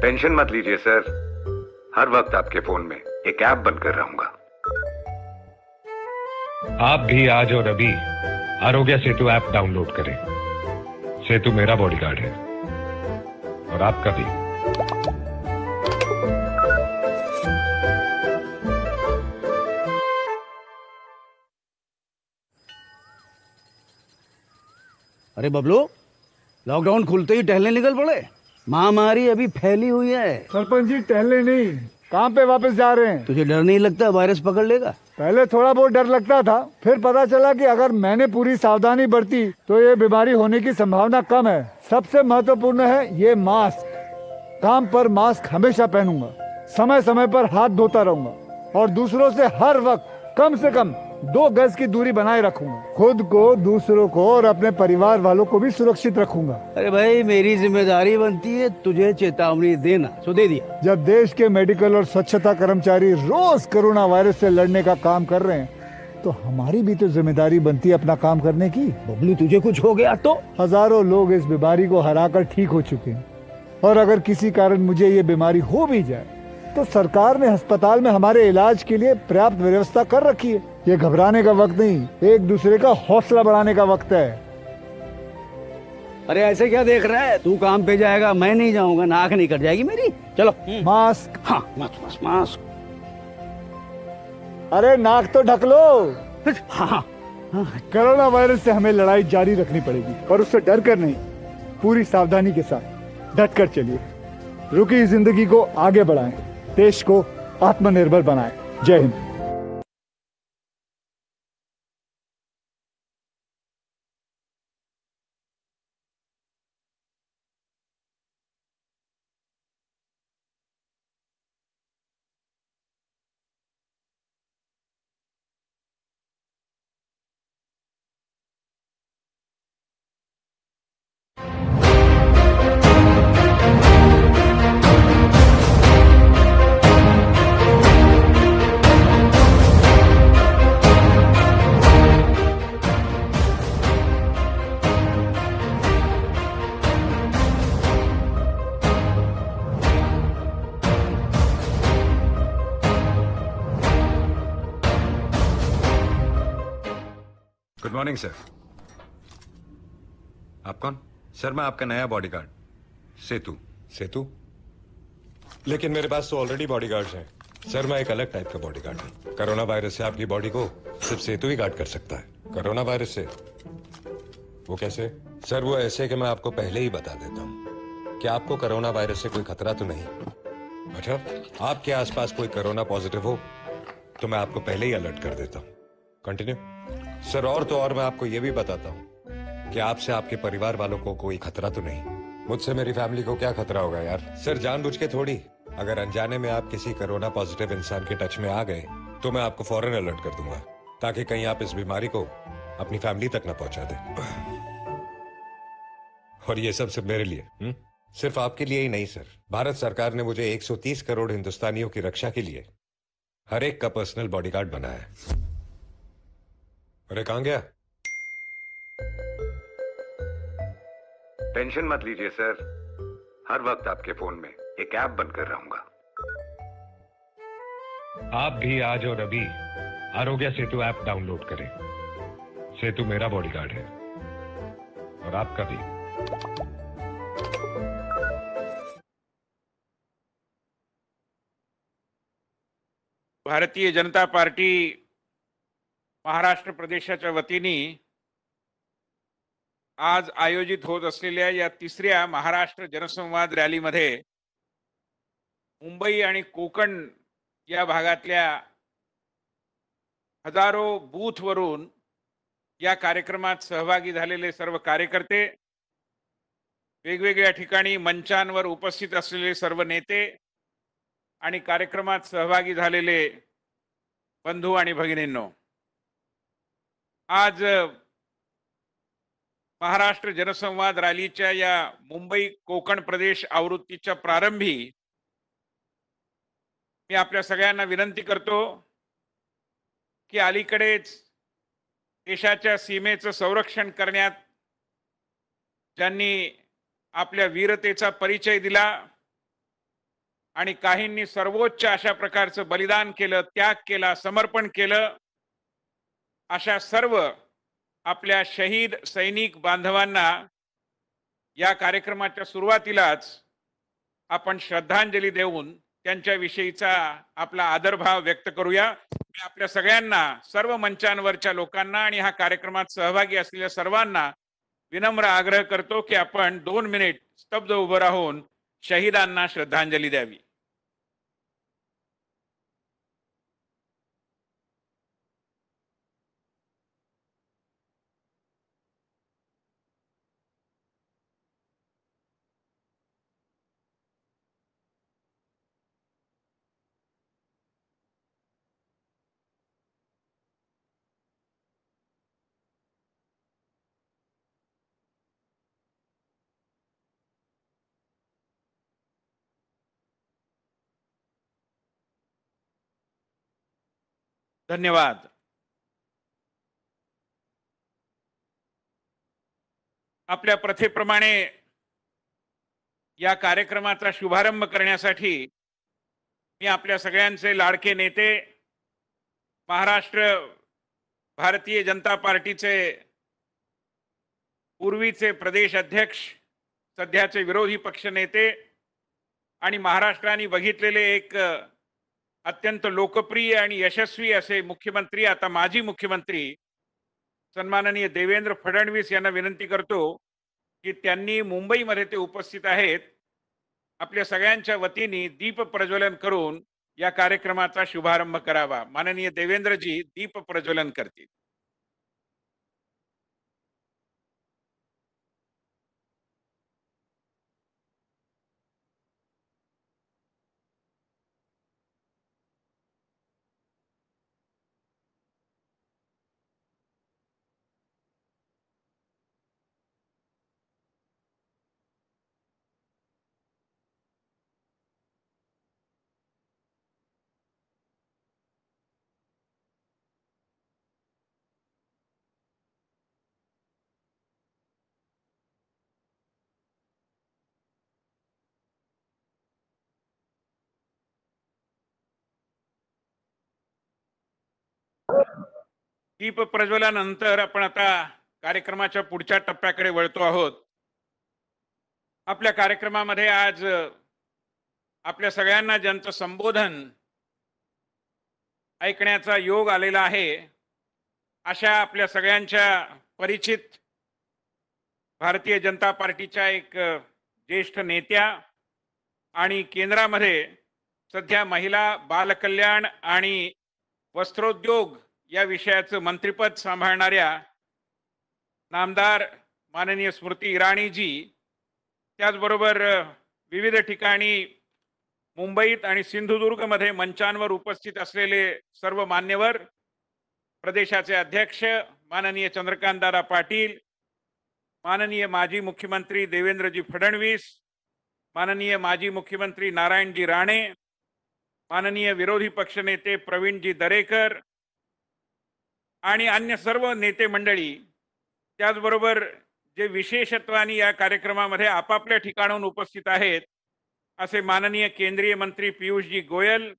Tension मत लीजिए sir, हर वक्त आपके फोन में एक ऐप बनकर रहूंगा। आप भी आज और अभी आरोग्य सेतु ऐप डाउनलोड करें। सेतु मेरा बॉडीगार्ड है और आपका भी। अरे बबलू, लॉकडाउन खुलते ही टहलने निकल पड़े। महामारी अभी फैली हुई है। सरपंच जी टहलने नहीं, काम पे वापस जा रहे हैं। तुझे डर नहीं लगता वायरस पकड़ लेगा? पहले थोड़ा बहुत डर लगता था, फिर पता चला कि अगर मैंने पूरी सावधानी बरती तो ये बीमारी होने की संभावना कम है। सबसे महत्वपूर्ण है ये मास्क। काम पर मास्क हमेशा पहनूंगा, समय समय पर हाथ धोता रहूंगा और दूसरों से हर वक्त कम से कम 2 गज की दूरी बनाए रखूंगा। खुद को, दूसरों को और अपने परिवार वालों को भी सुरक्षित रखूंगा। अरे भाई, मेरी जिम्मेदारी बनती है तुझे चेतावनी देना, सो दे दिया। जब देश के मेडिकल और स्वच्छता कर्मचारी रोज कोरोना वायरस से लड़ने का काम कर रहे हैं, तो हमारी भी तो जिम्मेदारी बनती है अपना काम करने की। बबलू, तुझे कुछ हो गया तो? हजारों लोग इस बीमारी को हराकर ठीक हो चुके हैं और अगर किसी कारण मुझे ये बीमारी हो भी जाए तो सरकार ने अस्पताल में हमारे इलाज के लिए पर्याप्त व्यवस्था कर रखी है। ये घबराने का वक्त नहीं, एक दूसरे का हौसला बढ़ाने का वक्त है। अरे ऐसे क्या देख रहा है? तू काम पे जाएगा, मैं नहीं जाऊंगा, नाक नहीं कट जाएगी मेरी। चलो। मास्क। हाँ, मास्क मास्क। अरे नाक तो ढक लो। हाँ। कोरोना वायरस से हमें लड़ाई जारी रखनी पड़ेगी, पर उससे डर कर नहीं, पूरी सावधानी के साथ डट कर चलिए। रुकी जिंदगी को आगे बढ़ाएं, देश को आत्मनिर्भर बनाएं। जय हिंद। Good morning sir. आप कौन? सर मैं आपका नया बॉडीगार्ड सेतु। सेतु? लेकिन मेरे पास तो ऑलरेडी बॉडीगार्ड्स हैं। सर मैं एक अलग टाइप का बॉडीगार्ड हूँ। कोरोना वायरस से आपकी बॉडी को सिर्फ सेतु ही गार्ड कर सकता है। कोरोना वायरस से? वो कैसे? सर वो ऐसे कि मैं आपको पहले ही बता देता हूँ कि आपको कोरोना वायरस से कोई खतरा तो नहीं। अच्छा, आपके आसपास कोई कोरोना पॉजिटिव हो तो मैं आपको पहले ही अलर्ट कर देता हूँ। कंटिन्यू। सर और तो और मैं आपको यह भी बताता हूँ कि आपसे आपके परिवार वालों को कोई खतरा तो नहीं। मुझसे मेरी फैमिली को क्या खतरा होगा यार? सर जानबूझ के थोड़ी। अगर अनजाने में आप किसी कोरोना पॉजिटिव इंसान के टच में आ गए तो मैं आपको फौरन अलर्ट कर दूंगा, ताकि कहीं आप इस बीमारी को अपनी फैमिली तक न पहुंचा दें। और ये सब सिर्फ मेरे लिए, सिर्फ आपके लिए ही नहीं सर। भारत सरकार ने मुझे 130 करोड़ हिंदुस्तानियों की रक्षा के लिए हर एक का पर्सनल बॉडीगार्ड बनाया है। अरे कहां गया? टेंशन मत लीजिए सर, हर वक्त आपके फोन में एक ऐप बनकर रहूंगा। आप भी आज और अभी आरोग्य सेतु ऐप डाउनलोड करें। सेतु मेरा बॉडीगार्ड है और आपका भी। भारतीय जनता पार्टी महाराष्ट्र प्रदेशाच्या वतीने आज आयोजित होत असलेल्या या 3ऱ्या महाराष्ट्र जनसंवाद रॅलीमध्ये मुंबई आणि कोकण या भागातल्या हजारो बूथवरून या कार्यक्रमात सहभागी झालेले सर्व कार्यकर्ते, वेगवेगळ्या ठिकाणी मंचांवर उपस्थित असलेले सर्व नेते आणि कार्यक्रमात सहभागी झालेले बंधू आणि भगिनींनो, आज महाराष्ट्र जनसंवाद रॅलीच्या या मुंबई कोकण प्रदेश आवृत्तीच्या प्रारंभी मी आपल्या सगळ्यांना विनंती करतो की अलीकडेच देशाच्या सीमेचं संरक्षण करण्यात ज्यांनी आपल्या वीरतेचा परिचय दिला आणि काहींनी सर्वोच्च अशा प्रकारचं बलिदान केलं, त्याग केला, समर्पण केलं. अशा सर्व आपल्या शहीद सैनिक बांधवांना या कार्यक्रमाच्या सुरुवातीलाच आपण श्रद्धांजली देऊन त्यांच्याविषयीचा आपला आदरभाव व्यक्त करूया. मी आपल्या सगळ्यांना, सर्व मंचांवरच्या लोकांना आणि हा कार्यक्रमात सहभागी असलेल्या सर्वांना विनम्र आग्रह करतो की आपण 2 मिनिट स्तब्ध उभं राहून शहीदांना श्रद्धांजली द्यावी. धन्यवाद. आपल्या प्रथेप्रमाणे या कार्यक्रमाचा शुभारंभ करण्यासाठी मी आपल्या सगळ्यांचे लाडके नेते, महाराष्ट्र भारतीय जनता पार्टीचे पूर्वीचे प्रदेश अध्यक्ष, सध्याचे विरोधी पक्ष नेते आणि महाराष्ट्राने बघितलेले एक अत्यंत लोकप्रिय आणि यशस्वी असे मुख्यमंत्री, आता माजी मुख्यमंत्री सन्माननीय देवेंद्र फडणवीस यांना विनंती करतो की त्यांनी मुंबईमध्ये ते उपस्थित आहेत, आपल्या सगळ्यांच्या वतीने दीप प्रज्वलन करून या कार्यक्रमाचा शुभारंभ करावा. माननीय देवेंद्रजी दीप प्रज्वलन करतील. दीप प्रज्वलनानंतर आपण आता कार्यक्रमाच्या पुढच्या टप्प्याकडे वळतो आहोत. आपल्या कार्यक्रमामध्ये आज आपल्या सगळ्यांना ज्यांचं संबोधन ऐकण्याचा योग आलेला आहे, अशा आपल्या सगळ्यांच्या परिचित भारतीय जनता पार्टीच्या एक ज्येष्ठ नेत्या आणि केंद्रामध्ये सध्या महिला, बालकल्याण आणि वस्त्रोद्योग या विषयाचं मंत्रिपद सांभाळणाऱ्या नामदार माननीय स्मृती इराणीजी, त्याचबरोबर विविध ठिकाणी मुंबईत आणि सिंधुदुर्गमध्ये मंचांवर उपस्थित असलेले सर्व मान्यवर, प्रदेशाचे अध्यक्ष माननीय चंद्रकांतदादा पाटील, माननीय माजी मुख्यमंत्री देवेंद्रजी फडणवीस, माननीय माजी मुख्यमंत्री नारायणजी राणे, माननीय विरोधी पक्षनेते प्रवीणजी दरेकर आणि अन्य सर्व नेते मंडळी, त्याचबरोबर जे विशेषत्वाने या कार्यक्रमामध्ये आपापल्या ठिकाणाहून उपस्थित आहेत असे माननीय केंद्रीय मंत्री पियुषजी गोयल,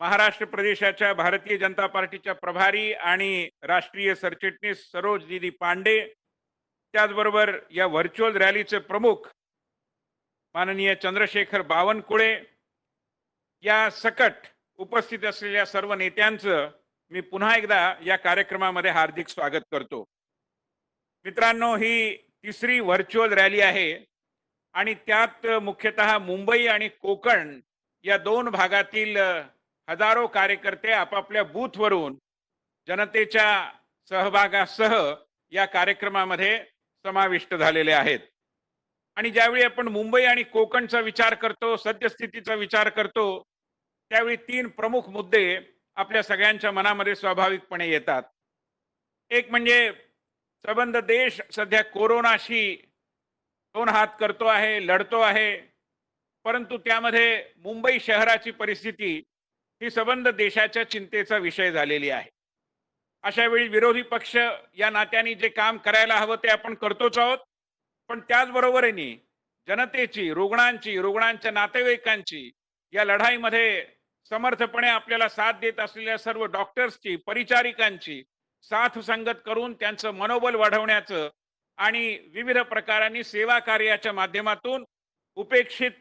महाराष्ट्र प्रदेशाच्या भारतीय जनता पार्टीच्या प्रभारी आणि राष्ट्रीय सरचिटणीस सरोज दीदी पांडे, त्याचबरोबर या व्हर्च्युअल रॅलीचे प्रमुख माननीय चंद्रशेखर बावनकुळे, या सकट उपस्थित असलेल्या सर्व नेत्यांचं मी पुन्हा एकदा या कार्यक्रमामध्ये हार्दिक स्वागत करतो. मित्रांनो, ही तिसरी व्हर्च्युअल रॅली आहे आणि त्यात मुख्यतः मुंबई आणि कोकण या 2 भागातील हजारो कार्यकर्ते आपापल्या बूथवरून जनतेच्या सहभागासह या कार्यक्रमामध्ये समाविष्ट झालेले आहेत. आणि ज्यावेळी आपण मुंबई आणि कोकणचा विचार करतो, सद्यस्थितीचा विचार करतो, त्यावेळी 3 प्रमुख मुद्दे आपल्या सगळ्यांच्या मनामध्ये स्वाभाविकपणे येतात. एक म्हणजे संबंध देश सध्या कोरोनाशी 2 हात करतो आहे, लढतो आहे, परंतु त्यामध्ये मुंबई शहराची परिस्थिती ही संबंध देशाच्या चिंतेचा विषय झालेली आहे. अशा वेळी विरोधी पक्ष या नात्याने जे काम करायला हवं ते आपण करतोच आहोत, पण त्याचबरोबरीने जनतेची, रुग्णांची, रुग्णांच्या नातेवाईकांची, या लढाईमध्ये समर्थपणे आपल्याला साथ देत असलेल्या सर्व डॉक्टर्सची, परिचारिकांची साथ संगत करून त्यांचं मनोबल वाढवण्याचं आणि विविध प्रकारांनी सेवा कार्याच्या माध्यमातून उपेक्षित,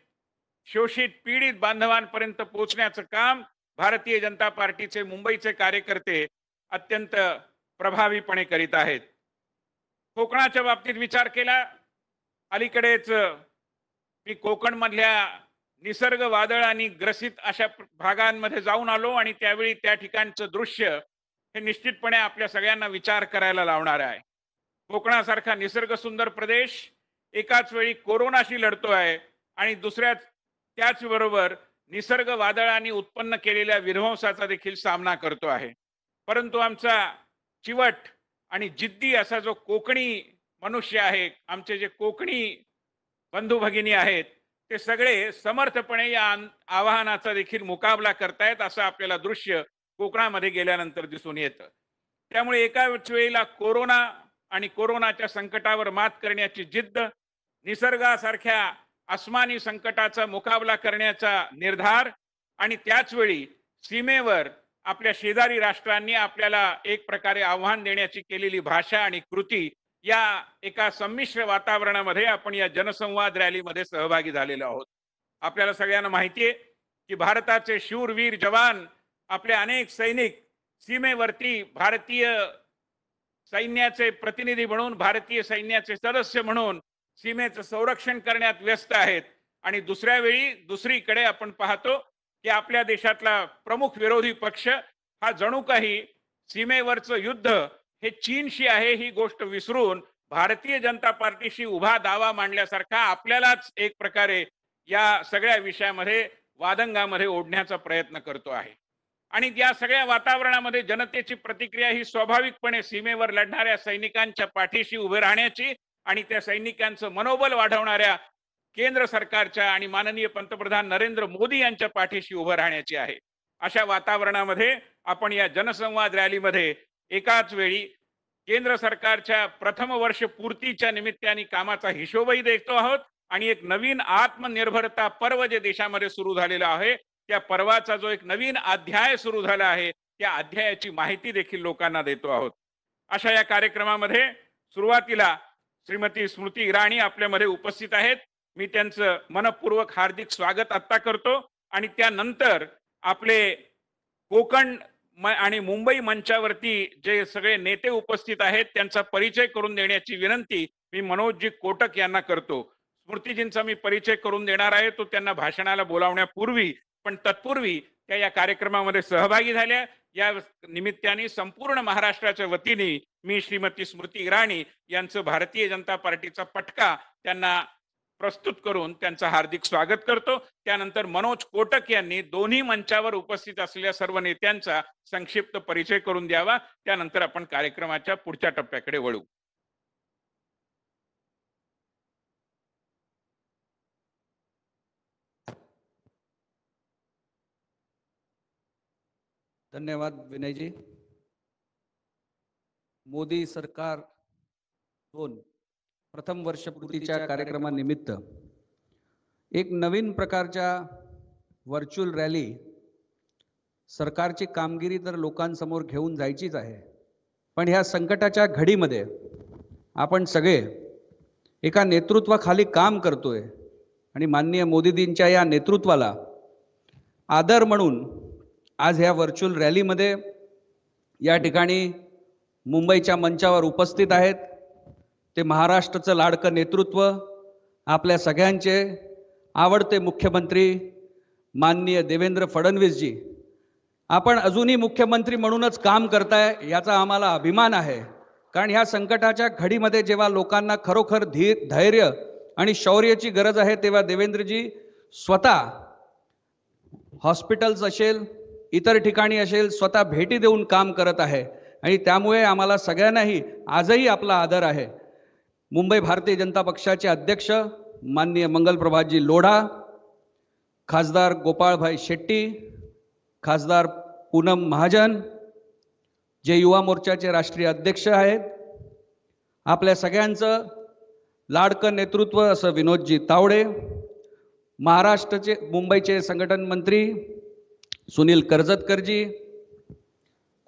शोषित, पीडित बांधवांपर्यंत पोहोचण्याचं काम भारतीय जनता पार्टीचे मुंबईचे कार्यकर्ते अत्यंत प्रभावीपणे करीत आहेत. कोकणाच्या बाबतीत विचार केला, अलीकडेच मी कोकणमधल्या निसर्ग वादळांनी ग्रसित अशा भागांमध्ये जाऊन आलो आणि त्यावेळी त्या ठिकाणचं दृश्य हे निश्चितपणे आपल्या सगळ्यांना विचार करायला लावणार आहे. कोकणासारखा निसर्ग सुंदर प्रदेश एकाच वेळी कोरोनाशी लढतो आहे आणि त्याच बरोबर निसर्ग वादळांनी उत्पन्न केलेल्या विध्वंसाचा देखील सामना करतो आहे. परंतु आमचा चिवट आणि जिद्दी असा जो कोकणी मनुष्य आहे, आमचे जे कोकणी बंधू भगिनी आहेत, ते सगळे समर्थपणे या आव्हानाचा देखील मुकाबला करतायत असं आपल्याला दृश्य कोकणामध्ये गेल्यानंतर दिसून येतं. त्यामुळे एकाच वेळेला कोरोना आणि कोरोनाच्या संकटावर मात करण्याची जिद्द, निसर्गासारख्या आसमानी संकटाचा मुकाबला करण्याचा निर्धार आणि त्याच वेळी सीमेवर आपल्या शेजारी राष्ट्रांनी आपल्याला एक प्रकारे आव्हान देण्याची केलेली भाषा आणि कृती, या एका संमिश्र वातावरणामध्ये आपण या जनसंवाद रॅलीमध्ये सहभागी झालेलो आहोत. आपल्याला सगळ्यांना माहिती आहे की भारताचे शूरवीर जवान, आपले अनेक सैनिक सीमेवरती भारतीय सैन्याचे प्रतिनिधी म्हणून, भारतीय सैन्याचे सदस्य म्हणून सीमेचं संरक्षण करण्यात व्यस्त आहेत. आणि दुसरीकडे आपण पाहतो की आपल्या देशातला प्रमुख विरोधी पक्ष हा जणू काही सीमेवरचं युद्ध हे चीनशी आहे ही गोष्ट विसरून भारतीय जनता पार्टीशी उभा दावा मांडल्यासारखा आपल्यालाच एक प्रकारे या सगळ्या विषयामध्ये वादंगामध्ये ओढण्याचा प्रयत्न करतो आहे. आणि या सगळ्या वातावरणामध्ये जनतेची प्रतिक्रिया ही स्वाभाविकपणे सीमेवर लढणाऱ्या सैनिकांच्या पाठीशी उभे राहण्याची आणि त्या सैनिकांचं मनोबल वाढवणाऱ्या केंद्र सरकारच्या आणि माननीय पंतप्रधान नरेंद्र मोदी यांच्या पाठीशी उभं राहण्याची आहे. अशा वातावरणामध्ये आपण या जनसंवाद रॅलीमध्ये एकाच वेळी केंद्र सरकारच्या प्रथम वर्ष पूर्तीच्या निमित्ताने कामाचा हिशोबही देतो आहोत आणि एक नवीन आत्मनिर्भरता पर्व जे देशामध्ये सुरू झालेला आहे, त्या पर्वाचा जो एक नवीन अध्याय सुरू झाला आहे, त्या अध्यायाची माहिती देखील लोकांना देतो आहोत. अशा या कार्यक्रमामध्ये सुरुवातीला श्रीमती स्मृती इराणी आपल्यामध्ये उपस्थित आहेत. मी त्यांचं मनपूर्वक हार्दिक स्वागत आता करतो आणि त्यानंतर आपले कोकण आणि मुंबई मंचावरती जे सगळे नेते उपस्थित आहेत त्यांचा परिचय करून देण्याची विनंती मी मनोजजी कोटक यांना करतो. स्मृतीजींचा मी परिचय करून देणार आहे, तो त्यांना भाषणाला बोलावण्यापूर्वी, पण तत्पूर्वी त्या या कार्यक्रमामध्ये सहभागी झाल्या. या निमित्ताने संपूर्ण महाराष्ट्राच्या वतीने मी श्रीमती स्मृती इराणी यांचं भारतीय जनता पार्टीचा पटका त्यांना प्रस्तुत करून त्यांचं हार्दिक स्वागत करतो. त्यानंतर मनोज कोटक यांनी दोन्ही मंचावर उपस्थित असलेल्या सर्व नेत्यांचा संक्षिप्त परिचय करून द्यावा. त्यानंतर आपण कार्यक्रमाच्या पुढच्या टप्प्याकडे वळू. धन्यवाद विनयजी. मोदी सरकार 2 प्रथम वर्षपूर्तीच्या कार्यक्रमानिमित्त एक नवीन प्रकारच्या व्हर्च्युअल रॅली, सरकारची कामगिरी तर लोकांसमोर घेऊन जायचीच आहे, पण ह्या संकटाच्या घडीमध्ये आपण सगळे एका नेतृत्वाखाली काम करतोय आणि माननीय मोदीजींच्या या नेतृत्वाला आदर म्हणून आज ह्या व्हर्च्युअल रॅलीमध्ये या ठिकाणी मुंबईच्या मंचावर उपस्थित आहेत. ते महाराष्ट्राचं लाडकं नेतृत्व, आपल्या सगळ्यांचे आवडते मुख्यमंत्री माननीय देवेंद्र फडणवीसजी. आपण अजूनही मुख्यमंत्री म्हणूनच काम करताय याचा आम्हाला अभिमान आहे, कारण ह्या संकटाच्या घडीमध्ये जेव्हा लोकांना खरोखर धैर्य आणि शौर्याची गरज आहे, तेव्हा देवेंद्रजी स्वतः हॉस्पिटल्स असेल, इतर ठिकाणी असेल, स्वतः भेटी देऊन काम करत आहे आणि त्यामुळे आम्हाला सगळ्यांनाही आजही आपला आदर आहे. मुंबई भारतीय जनता पक्षाचे अध्यक्ष माननीय मंगलप्रभातजी लोढा, खासदार गोपाळभाई शेट्टी, खासदार पूनम महाजन, जे युवा मोर्चाचे राष्ट्रीय अध्यक्ष आहेत, आपल्या सगळ्यांचं लाडकं नेतृत्व असं विनोदजी तावडे, महाराष्ट्राचे मुंबईचे संघटन मंत्री सुनील कर्जतकरजी,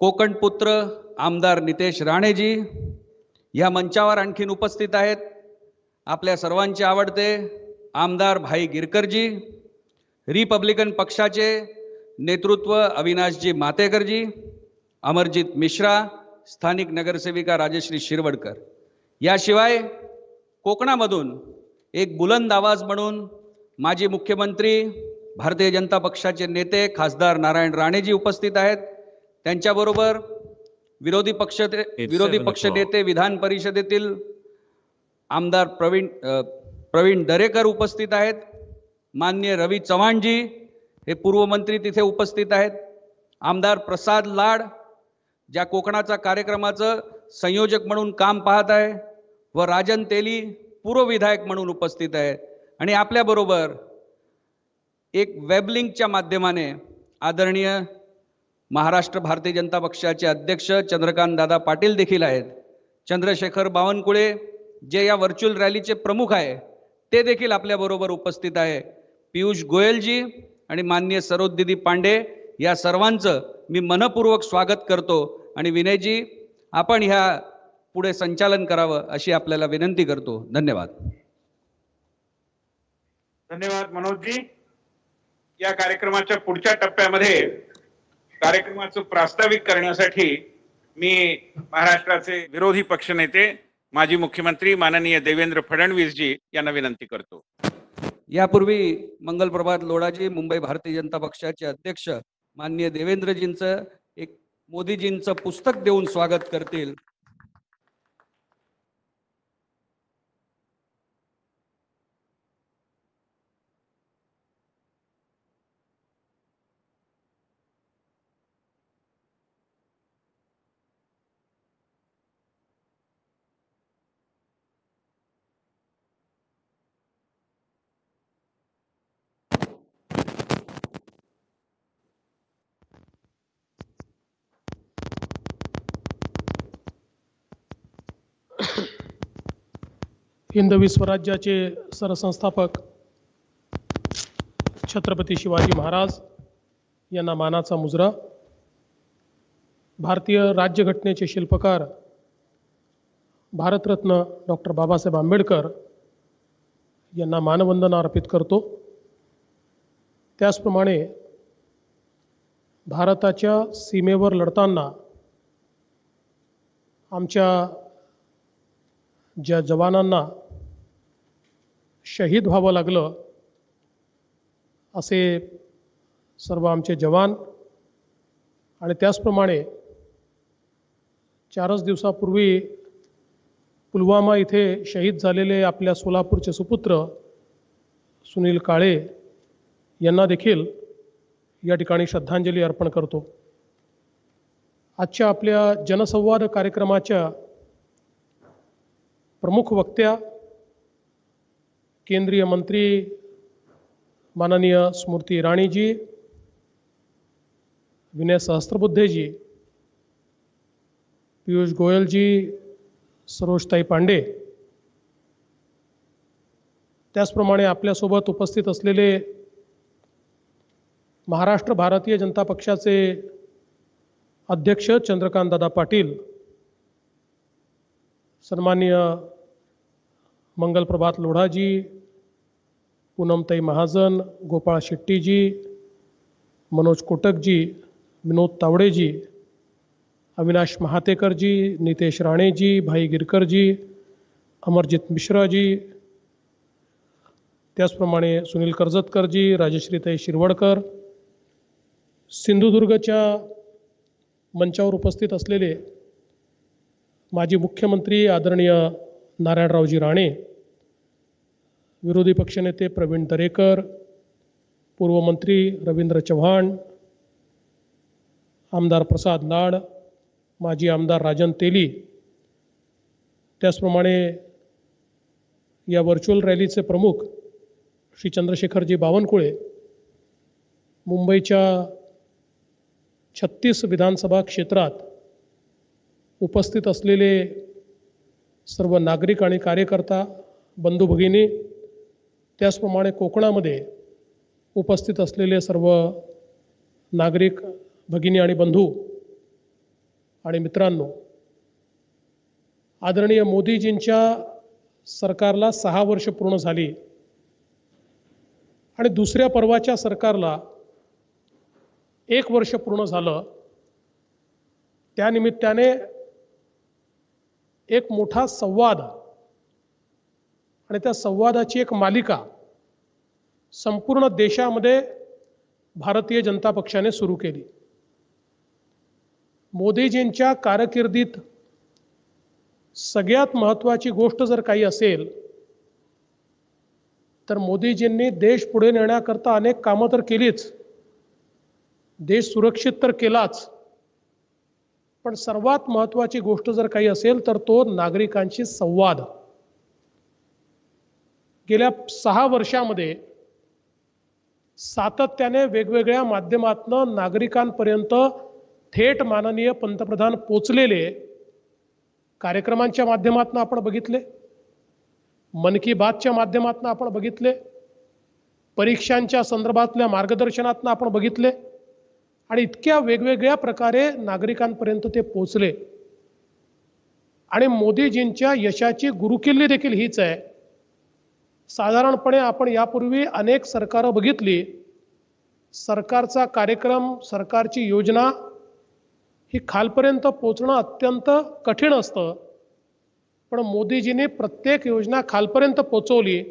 कोकण पुत्र आमदार नितेश राणेजी या मंचावर आणखीन उपस्थित आहेत. आपल्या सर्वांचे आवडते आमदार भाई गिरकरजी, रिपब्लिकन पक्षाचे नेतृत्व अविनाशजी मातेकरजी, अमरजीत मिश्रा, स्थानिक नगरसेविका राजश्री शिरवडकर. याशिवाय कोकणामधून एक बुलंद आवाज म्हणून माजी मुख्यमंत्री भारतीय जनता पक्षाचे नेते खासदार नारायण राणेजी उपस्थित आहेत. त्यांच्याबरोबर विरोधी पक्ष नेते विधान परिषदेतील आमदार प्रवीण दरेकर उपस्थित आहेत. माननीय रवी चव्हाणजी हे पूर्व मंत्री तिथे उपस्थित आहेत. आमदार प्रसाद लाड ज्या कोकणाचा कार्यक्रमाचं संयोजक म्हणून काम पाहत आहे व राजन तेली पूर्व विधायक म्हणून उपस्थित आहेत. आणि आपल्याबरोबर एक वेबलिंकच्या माध्यमाने आदरणीय महाराष्ट्र भारतीय जनता पक्षाचे अध्यक्ष चंद्रकांत दादा पाटील देखील आहेत. चंद्रशेखर बावनकुळे जे या व्हर्च्युअल रॅलीचे प्रमुख आहे ते देखील आपल्याबरोबर उपस्थित आहे. पियुष गोयलजी आणि माननीय सरोजदीदी पांडे या सर्वांचं मी मनपूर्वक स्वागत करतो. आणि विनयजी आपण ह्या पुढे संचालन करावं अशी आपल्याला विनंती करतो. धन्यवाद. धन्यवाद मनोजजी. या कार्यक्रमाच्या पुढच्या टप्प्यामध्ये कार्यक्रमाचं प्रास्ताविक करण्यासाठी मी महाराष्ट्राचे विरोधी पक्षनेते माजी मुख्यमंत्री माननीय देवेंद्र फडणवीसजी यांना विनंती करतो. यापूर्वी मंगलप्रभात लोढाजी मुंबई भारतीय जनता पक्षाचे अध्यक्ष माननीय देवेंद्रजींचं एक मोदीजींचं पुस्तक देऊन स्वागत करतील. हिंदवी स्वराज्याचे सरसंस्थापक छत्रपती शिवाजी महाराज यांना मानाचा मुजरा. भारतीय राज्यघटनेचे शिल्पकार भारतरत्न डॉक्टर बाबासाहेब आंबेडकर यांना मानवंदना अर्पित करतो. त्याचप्रमाणे भारताच्या सीमेवर लढताना आमच्या ज्या जवानांना शहीद व्हावं लागलं असे सर्व आमचे जवान आणि त्याचप्रमाणे 4 दिवसापूर्वी पुलवामा इथे शहीद झालेले आपल्या सोलापूरचे सुपुत्र सुनील काळे यांना देखील या ठिकाणी श्रद्धांजली अर्पण करतो. आजच्या आपल्या जनसंवाद कार्यक्रमाच्या प्रमुख वक्त्या केंद्रीय मंत्री माननीय स्मृती इराणीजी, विनय सहस्त्रबुद्धेजी, पियुष गोयलजी, सरोजताई पांडे, त्याचप्रमाणे आपल्यासोबत उपस्थित असलेले महाराष्ट्र भारतीय जनता पक्षाचे अध्यक्ष चंद्रकांत दादा पाटील, सन्माननीय मंगलप्रभात लोढाजी, पूनमताई महाजन, गोपाळ शेट्टीजी, मनोज कोटकजी, विनोद तावडेजी, अविनाश महातेकरजी, नितेश राणेजी, भाई गिरकरजी, अमरजीत मिश्राजी, त्याचप्रमाणे सुनील कर्जतकरजी, राजश्रीताई शिरवडकर, सिंधुदुर्गच्या मंचावर उपस्थित असलेले माजी मुख्यमंत्री आदरणीय नारायणरावजी राणे, विरोधी पक्षनेते प्रवीण दरेकर, पूर्व मंत्री रवींद्र चव्हाण, आमदार प्रसाद लाड, माजी आमदार राजन तेली, त्याचप्रमाणे या व्हर्च्युअल रॅलीचे प्रमुख श्री चंद्रशेखरजी बावनकुळे, मुंबईच्या 36 विधानसभा क्षेत्रात उपस्थित असलेले सर्व नागरिक आणि कार्यकर्ता बंधू भगिनी, त्याचप्रमाणे कोकणामध्ये उपस्थित असलेले सर्व नागरिक भगिनी आणि बंधू आणि मित्रांनो, आदरणीय मोदीजींच्या सरकारला 6 वर्ष पूर्ण झाली आणि दुसऱ्या पर्वाच्या सरकारला 1 वर्ष पूर्ण झालं. त्यानिमित्ताने एक मोठा संवाद आणि त्या संवादाची एक मालिका संपूर्ण देशामध्ये भारतीय जनता पक्षाने सुरू केली. मोदीजींच्या कारकिर्दीत सगळ्यात महत्त्वाची गोष्ट जर काही असेल तर मोदीजींनी देश पुढे नेण्याकरता अनेक कामं तर केलीच, देश सुरक्षित तर केलाच, पण सर्वात महत्त्वाची गोष्ट जर काही असेल तर तो नागरिकांशी संवाद. गेल्या 6 वर्षामध्ये सातत्याने वेगवेगळ्या माध्यमातून नागरिकांपर्यंत थेट माननीय पंतप्रधान पोचलेले कार्यक्रमांच्या माध्यमातून आपण बघितले, मन की बातच्या माध्यमातून आपण बघितले, परीक्षांच्या संदर्भातल्या मार्गदर्शनातून आपण बघितले आणि इतक्या वेगवेगळ्या प्रकारे नागरिकांपर्यंत ते पोचले. आणि मोदीजींच्या यशाची गुरुकिल्ली देखील हीच आहे. साधारणपणे आपण यापूर्वी अनेक सरकारं बघितली, सरकारचा कार्यक्रम, सरकारची योजना ही खालपर्यंत पोचणं अत्यंत कठीण असतं, पण मोदीजींनी प्रत्येक योजना खालपर्यंत पोचवली.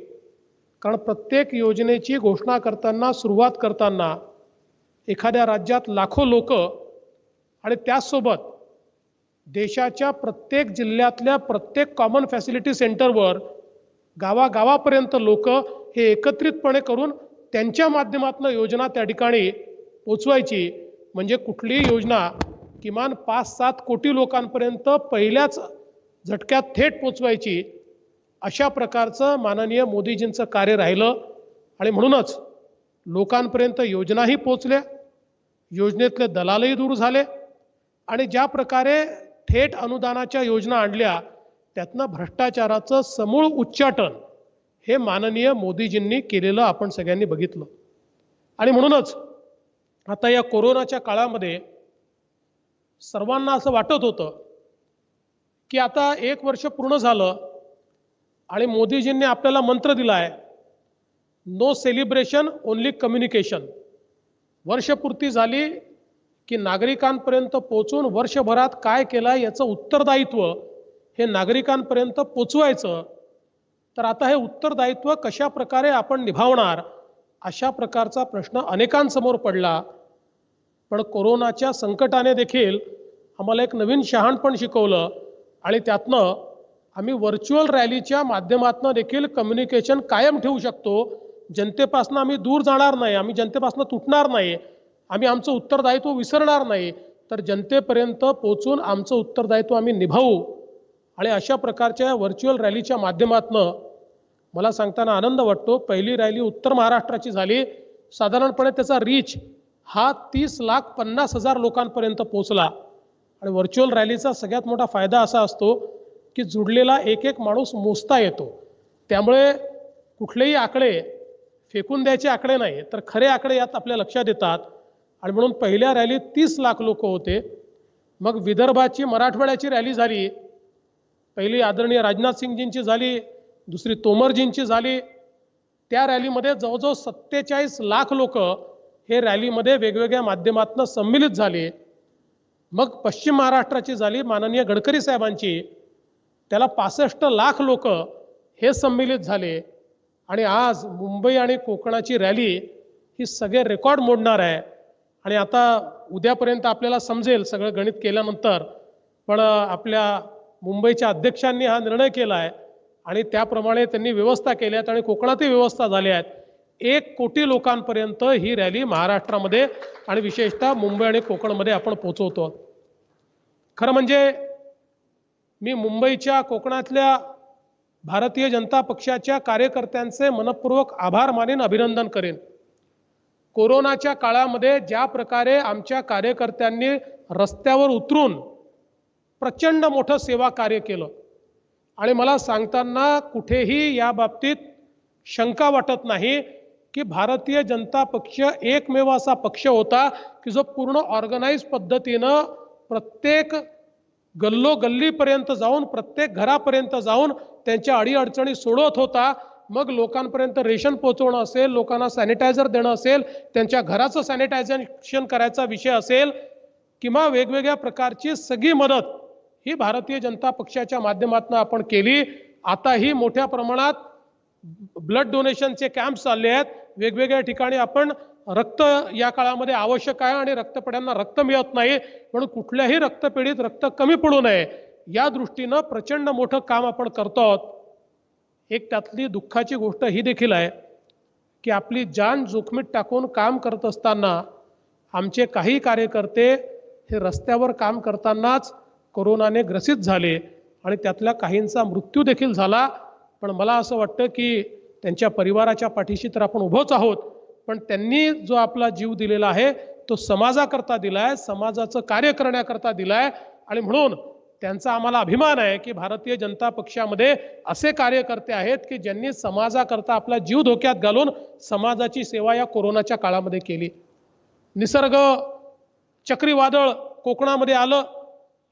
कारण प्रत्येक योजनेची घोषणा करताना, सुरुवात करताना एखाद्या राज्यात लाखो लोक आणि त्याचसोबत देशाच्या प्रत्येक जिल्ह्यातल्या प्रत्येक कॉमन फॅसिलिटी सेंटरवर गावागावापर्यंत लोक हे एकत्रितपणे करून त्यांच्या माध्यमातून योजना त्या ठिकाणी पोचवायची. म्हणजे कुठलीही योजना किमान 5-7 कोटी लोकांपर्यंत पहिल्याच झटक्यात थेट पोचवायची, अशा प्रकारचं माननीय मोदीजींचं कार्य राहिलं. आणि म्हणूनच लोकांपर्यंत योजनाही पोचल्या, योजनेतले दलालही दूर झाले आणि ज्या प्रकारे थेट अनुदानाच्या योजना आणल्या त्यातनं भ्रष्टाचाराचं समूळ उच्चाटन हे माननीय मोदीजींनी केलेलं आपण सगळ्यांनी बघितलं. आणि म्हणूनच आता या कोरोनाच्या काळामध्ये सर्वांना असं वाटत होतं की आता 1 वर्ष पूर्ण झालं आणि मोदीजींनी आपल्याला मंत्र दिला आहे, नो सेलिब्रेशन ओनली कम्युनिकेशन. वर्षपूर्ती झाली की नागरिकांपर्यंत पोचून वर्षभरात काय केलं याचं उत्तरदायित्व हे नागरिकांपर्यंत पोचवायचं. तर आता हे उत्तरदायित्व कशा प्रकारे आपण निभावणार अशा प्रकारचा प्रश्न अनेकांसमोर पडला. पण कोरोनाच्या संकटाने देखील आम्हाला एक नवीन शहाणपण शिकवलं आणि त्यातनं आम्ही व्हर्च्युअल रॅलीच्या माध्यमातून देखील कम्युनिकेशन कायम ठेवू शकतो. जनतेपासून आम्ही दूर जाणार नाही, आम्ही जनतेपासून तुटणार नाही, आम्ही आमचं उत्तरदायित्व विसरणार नाही, तर जनतेपर्यंत पोचून आमचं उत्तरदायित्व आम्ही निभावू. आणि अशा प्रकारच्या व्हर्च्युअल रॅलीच्या माध्यमातून मला सांगताना आनंद वाटतो. पहिली रॅली उत्तर महाराष्ट्राची झाली, साधारणपणे त्याचा रीच हा 30,50,000 लोकांपर्यंत पोचला. आणि व्हर्च्युअल रॅलीचा सगळ्यात मोठा फायदा असा असतो की जुडलेला एक एक माणूस मोजता येतो. त्यामुळे कुठलेही आकडे फेकून द्यायचे आकडे नाही, तर खरे आकडे यात आपल्या लक्षात येतात. आणि म्हणून पहिल्या रॅलीत 30 लाख लोक होते. मग विदर्भाची, मराठवाड्याची रॅली झाली, पहिली आदरणीय राजनाथ सिंगजींची झाली, दुसरी तोमरजींची झाली. त्या रॅलीमध्ये जवळजवळ 47 लाख लोक हे रॅलीमध्ये वेगवेगळ्या माध्यमातून सम्मिलित झाले. मग पश्चिम महाराष्ट्राची झाली माननीय गडकरी साहेबांची, त्याला 65 लाख लोक हे सम्मिलित झाले. आणि आज मुंबई आणि कोकणाची रॅली ही सगळे रेकॉर्ड मोडणार आहे. आणि आता उद्यापर्यंत आपल्याला समजेल सगळं गणित केल्यानंतर, पण आपल्या मुंबईच्या अध्यक्षांनी हा निर्णय केला आहे आणि त्याप्रमाणे त्यांनी व्यवस्था केल्या आहेत आणि कोकणातही व्यवस्था झाल्या आहेत. 1 कोटी लोकांपर्यंत ही रॅली महाराष्ट्रामध्ये आणि विशेषतः मुंबई आणि कोकणमध्ये आपण पोहोचवतो. खरं म्हणजे मी मुंबईच्या, कोकणातल्या भारतीय जनता पक्षाच्या कार्यकर्त्यांचे मनपूर्वक आभार मानेन, अभिनंदन करेन. कोरोनाच्या काळामध्ये ज्या प्रकारे आमच्या कार्यकर्त्यांनी रस्त्यावर उतरून प्रचंड मोठं सेवा कार्य केलं आणि मला सांगताना कुठेही या बाबतीत शंका वाटत नाही की भारतीय जनता पक्ष एकमेव असा पक्ष होता की जो पूर्ण ऑर्गनाइज पद्धतीनं प्रत्येक गल्लोगल्लीपर्यंत जाऊन प्रत्येक घरापर्यंत जाऊन त्यांच्या अडीअडचणी सोडवत होता. मग लोकांपर्यंत रेशन पोहोचवणं असेल, लोकांना सॅनिटायझर देणं असेल, त्यांच्या घराचं सॅनिटायझेशन करायचा विषय असेल किंवा वेगवेगळ्या प्रकारची सगळी मदत ही भारतीय जनता पक्षाच्या माध्यमातून आपण केली. आताही मोठ्या प्रमाणात ब्लड डोनेशनचे कॅम्प चालले आहेत. वेगवेगळ्या ठिकाणी आपण रक्त या काळामध्ये आवश्यक आहे आणि रक्तपेढ्यांना रक्त मिळत नाही, म्हणून कुठल्याही रक्तपेढीत रक्त कमी पडू नये या दृष्टीनं प्रचंड मोठं काम आपण करतो आहोत. एक त्यातली दुःखाची गोष्ट ही देखील आहे की आपली जान जोखमीत टाकून काम करत असताना आमचे काही कार्यकर्ते हे रस्त्यावर काम करतानाच कोरोनाने ग्रसित झाले आणि त्यातल्या काहींचा मृत्यू देखील झाला. पण मला असं वाटतं की त्यांच्या परिवाराच्या पाठीशी तर आपण उभोच आहोत, पण त्यांनी जो आपला जीव दिलेला आहे तो समाजाकरता दिलाय, समाजाचं कार्य करण्याकरता दिलाय आणि म्हणून त्यांचा आम्हाला अभिमान आहे की भारतीय जनता पक्षामध्ये असे कार्यकर्ते आहेत की ज्यांनी समाजाकरता आपला जीव धोक्यात घालून समाजाची सेवा या कोरोनाच्या काळामध्ये केली. निसर्ग चक्रीवादळ कोकणामध्ये आलं